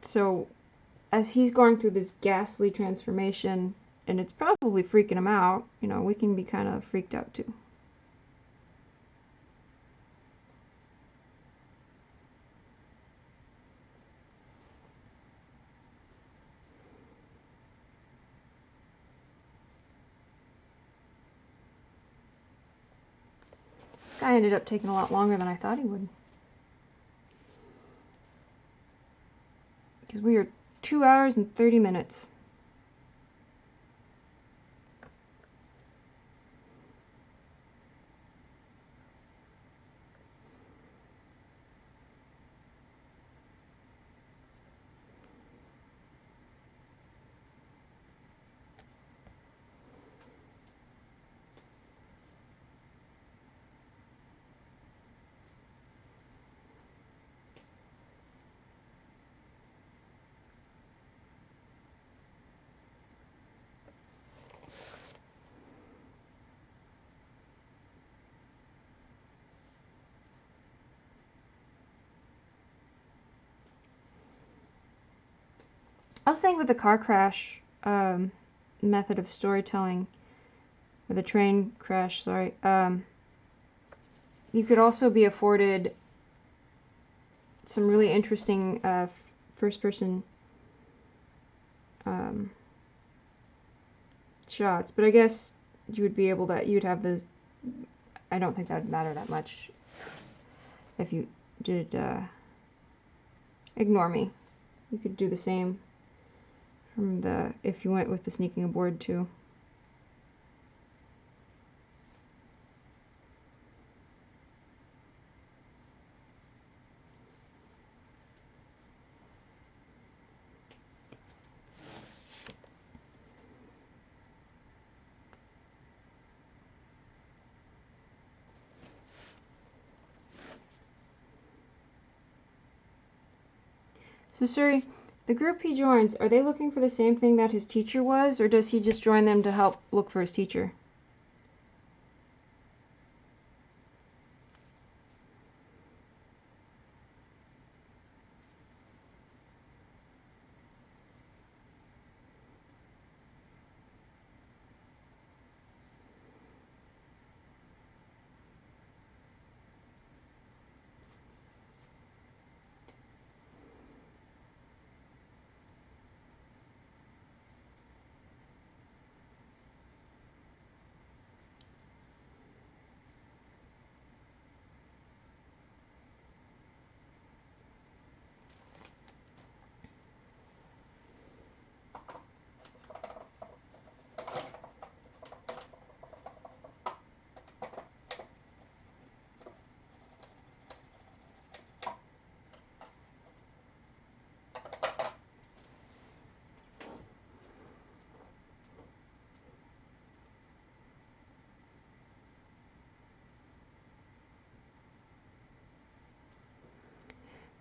Speaker 1: So as he's going through this ghastly transformation, and it's probably freaking him out, you know, we can be kind of freaked out too. Guy ended up taking a lot longer than I thought he would. Because we are 2 hours and 30 minutes. I was thinking with the car crash method of storytelling, or the train crash, sorry, you could also be afforded some really interesting first-person shots. But I guess you would be able to, you'd have the, I don't think that would matter that much if you did, ignore me. You could do the same from the, if you went with the sneaking aboard too. So Suri, the group he joins, are they looking for the same thing that his teacher was, or does he just join them to help look for his teacher?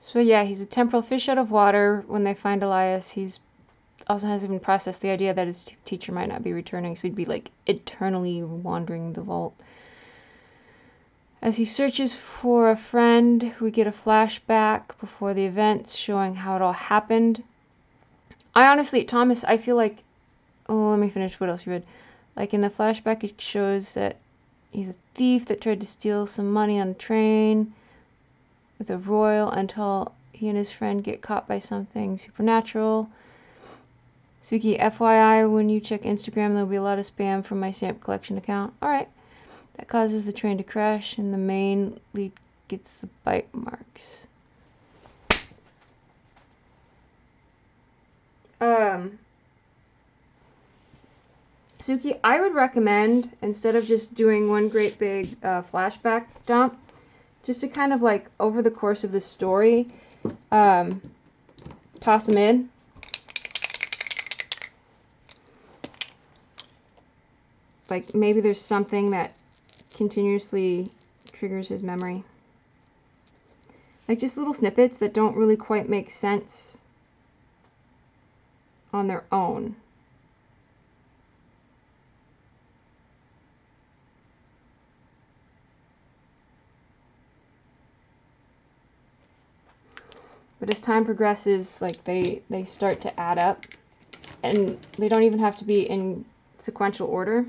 Speaker 1: So yeah, he's a temporal fish out of water. When they find Elias, he's also hasn't even processed the idea that his teacher might not be returning, so he'd be like eternally wandering the vault. As he searches for a friend, we get a flashback before the events showing how it all happened. I honestly, Thomas, I feel like, oh, let me finish what else you read. Like in the flashback, it shows that he's a thief that tried to steal some money on a train with a royal until he and his friend get caught by something supernatural. Suki, FYI, when you check Instagram, there'll be a lot of spam from my stamp collection account. Alright. That causes the train to crash, and the main lead gets the bite marks. Suki, I would recommend, instead of just doing one great big flashback dump, just to kind of like over the course of the story, toss them in. Like maybe there's something that continuously triggers his memory. Like just little snippets that don't really quite make sense on their own. But as time progresses, like they start to add up, and they don't even have to be in sequential order.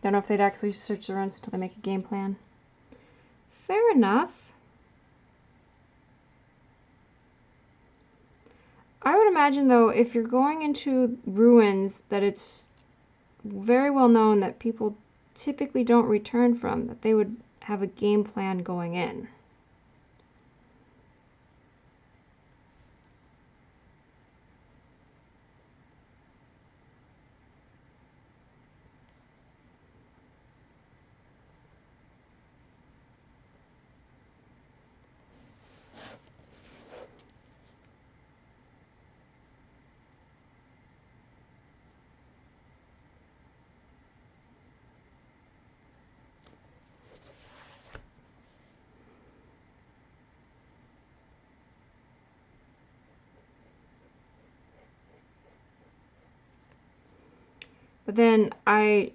Speaker 1: Don't know if they'd actually search the runs until they make a game plan. Fair enough. I would imagine, though, if you're going into ruins that it's very well known that people typically don't return from, that they would have a game plan going in. But then I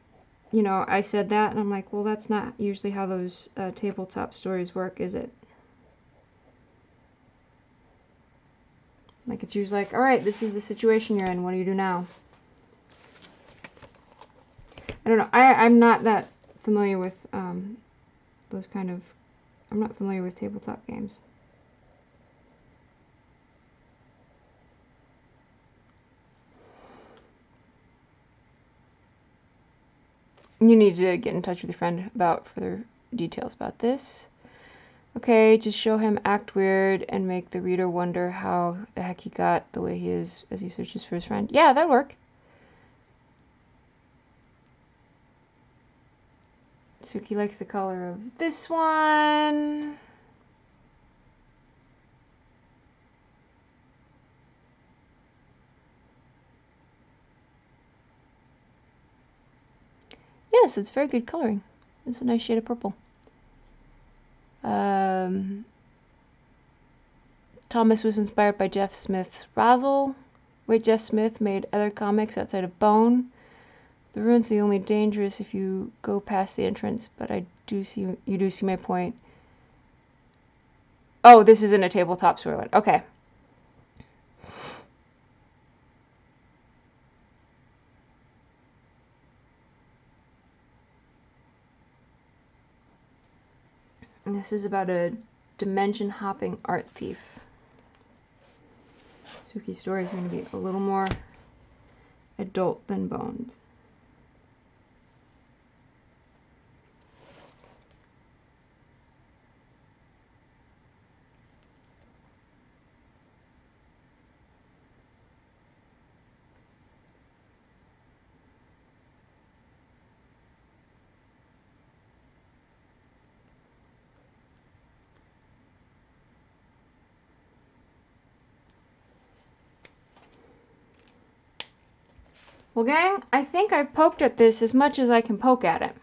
Speaker 1: said that, and I'm like, well, that's not usually how those tabletop stories work, is it? Like, it's usually like, all right, this is the situation you're in. What do you do now? I don't know. I'm not that familiar with those kind of... I'm not familiar with tabletop games. You need to get in touch with your friend about further details about this. Okay, just show him act weird and make the reader wonder how the heck he got the way he is as he searches for his friend. Yeah, that'd work. Suki likes the color of this one. Yes, it's very good coloring. It's a nice shade of purple. Thomas was inspired by Jeff Smith's Razzle. Wait, Jeff Smith made other comics outside of Bone. The ruins are only dangerous if you go past the entrance, but you do see my point. Oh, this isn't a tabletop storyline. Okay. And this is about a dimension-hopping art thief. Suki's story is going to be a little more adult than Bones. Well, gang, I think I've poked at this as much as I can poke at it.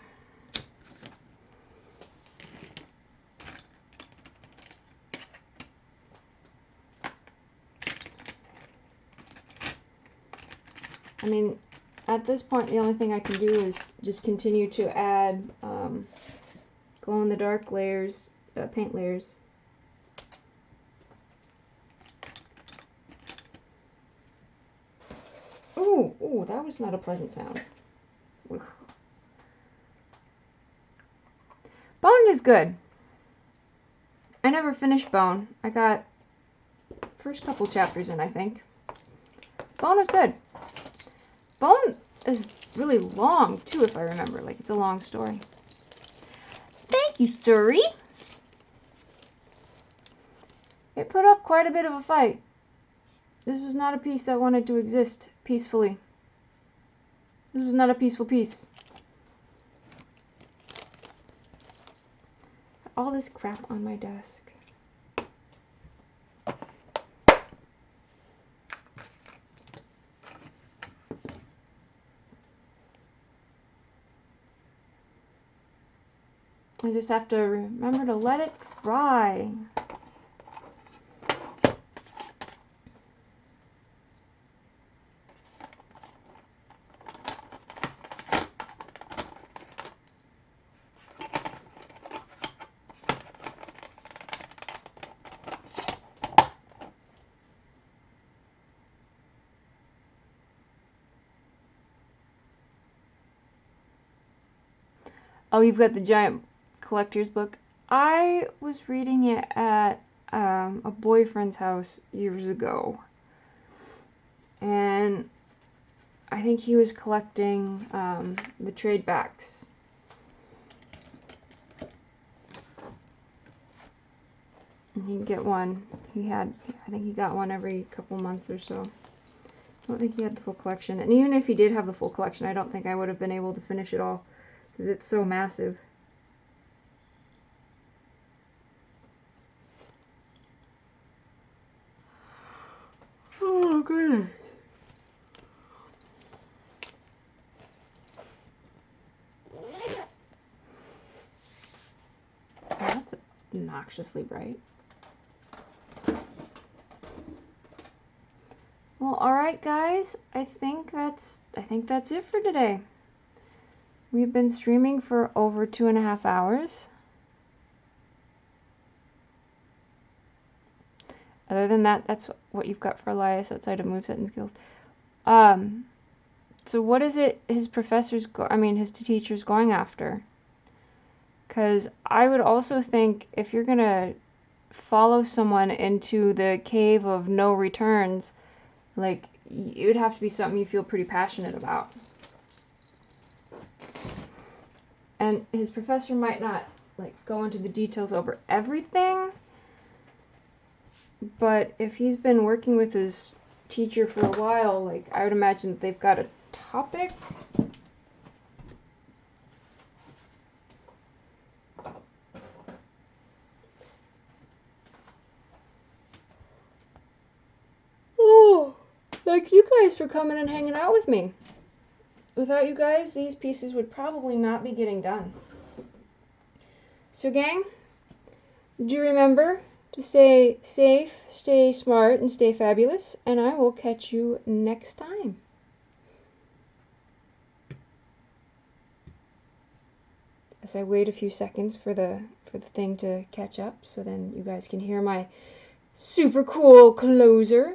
Speaker 1: I mean, at this point, the only thing I can do is just continue to add glow-in-the-dark layers, paint layers. Ooh, ooh, that was not a pleasant sound. Ugh. Bone is good. I never finished Bone. I got first couple chapters in, I think. Bone is good. Bone is really long, too, if I remember. Like, it's a long story. Thank you, Suri. It put up quite a bit of a fight. This was not a piece that wanted to exist peacefully. This was not a peaceful piece. All this crap on my desk. I just have to remember to let it dry. Oh, you've got the giant collector's book. I was reading it at a boyfriend's house years ago. And I think he was collecting the trade backs. And he'd get one. I think he got one every couple months or so. I don't think he had the full collection. And even if he did have the full collection, I don't think I would have been able to finish it all. Because it's so massive. Oh, goodness. Oh, that's obnoxiously bright. Well, alright guys, I think that's it for today. We've been streaming for over 2.5 hours. Other than that, that's what you've got for Elias outside of moveset and skills. So what is it his his teacher's going after? Because I would also think if you're gonna follow someone into the cave of no returns, like, it would have to be something you feel pretty passionate about. And his professor might not, like, go into the details over everything, but if he's been working with his teacher for a while, like, I would imagine that they've got a topic. Oh, thank you guys for coming and hanging out with me. Without you guys, these pieces would probably not be getting done. So gang, do remember to stay safe, stay smart, and stay fabulous, and I will catch you next time. As I wait a few seconds for the thing to catch up, so then you guys can hear my super cool closer.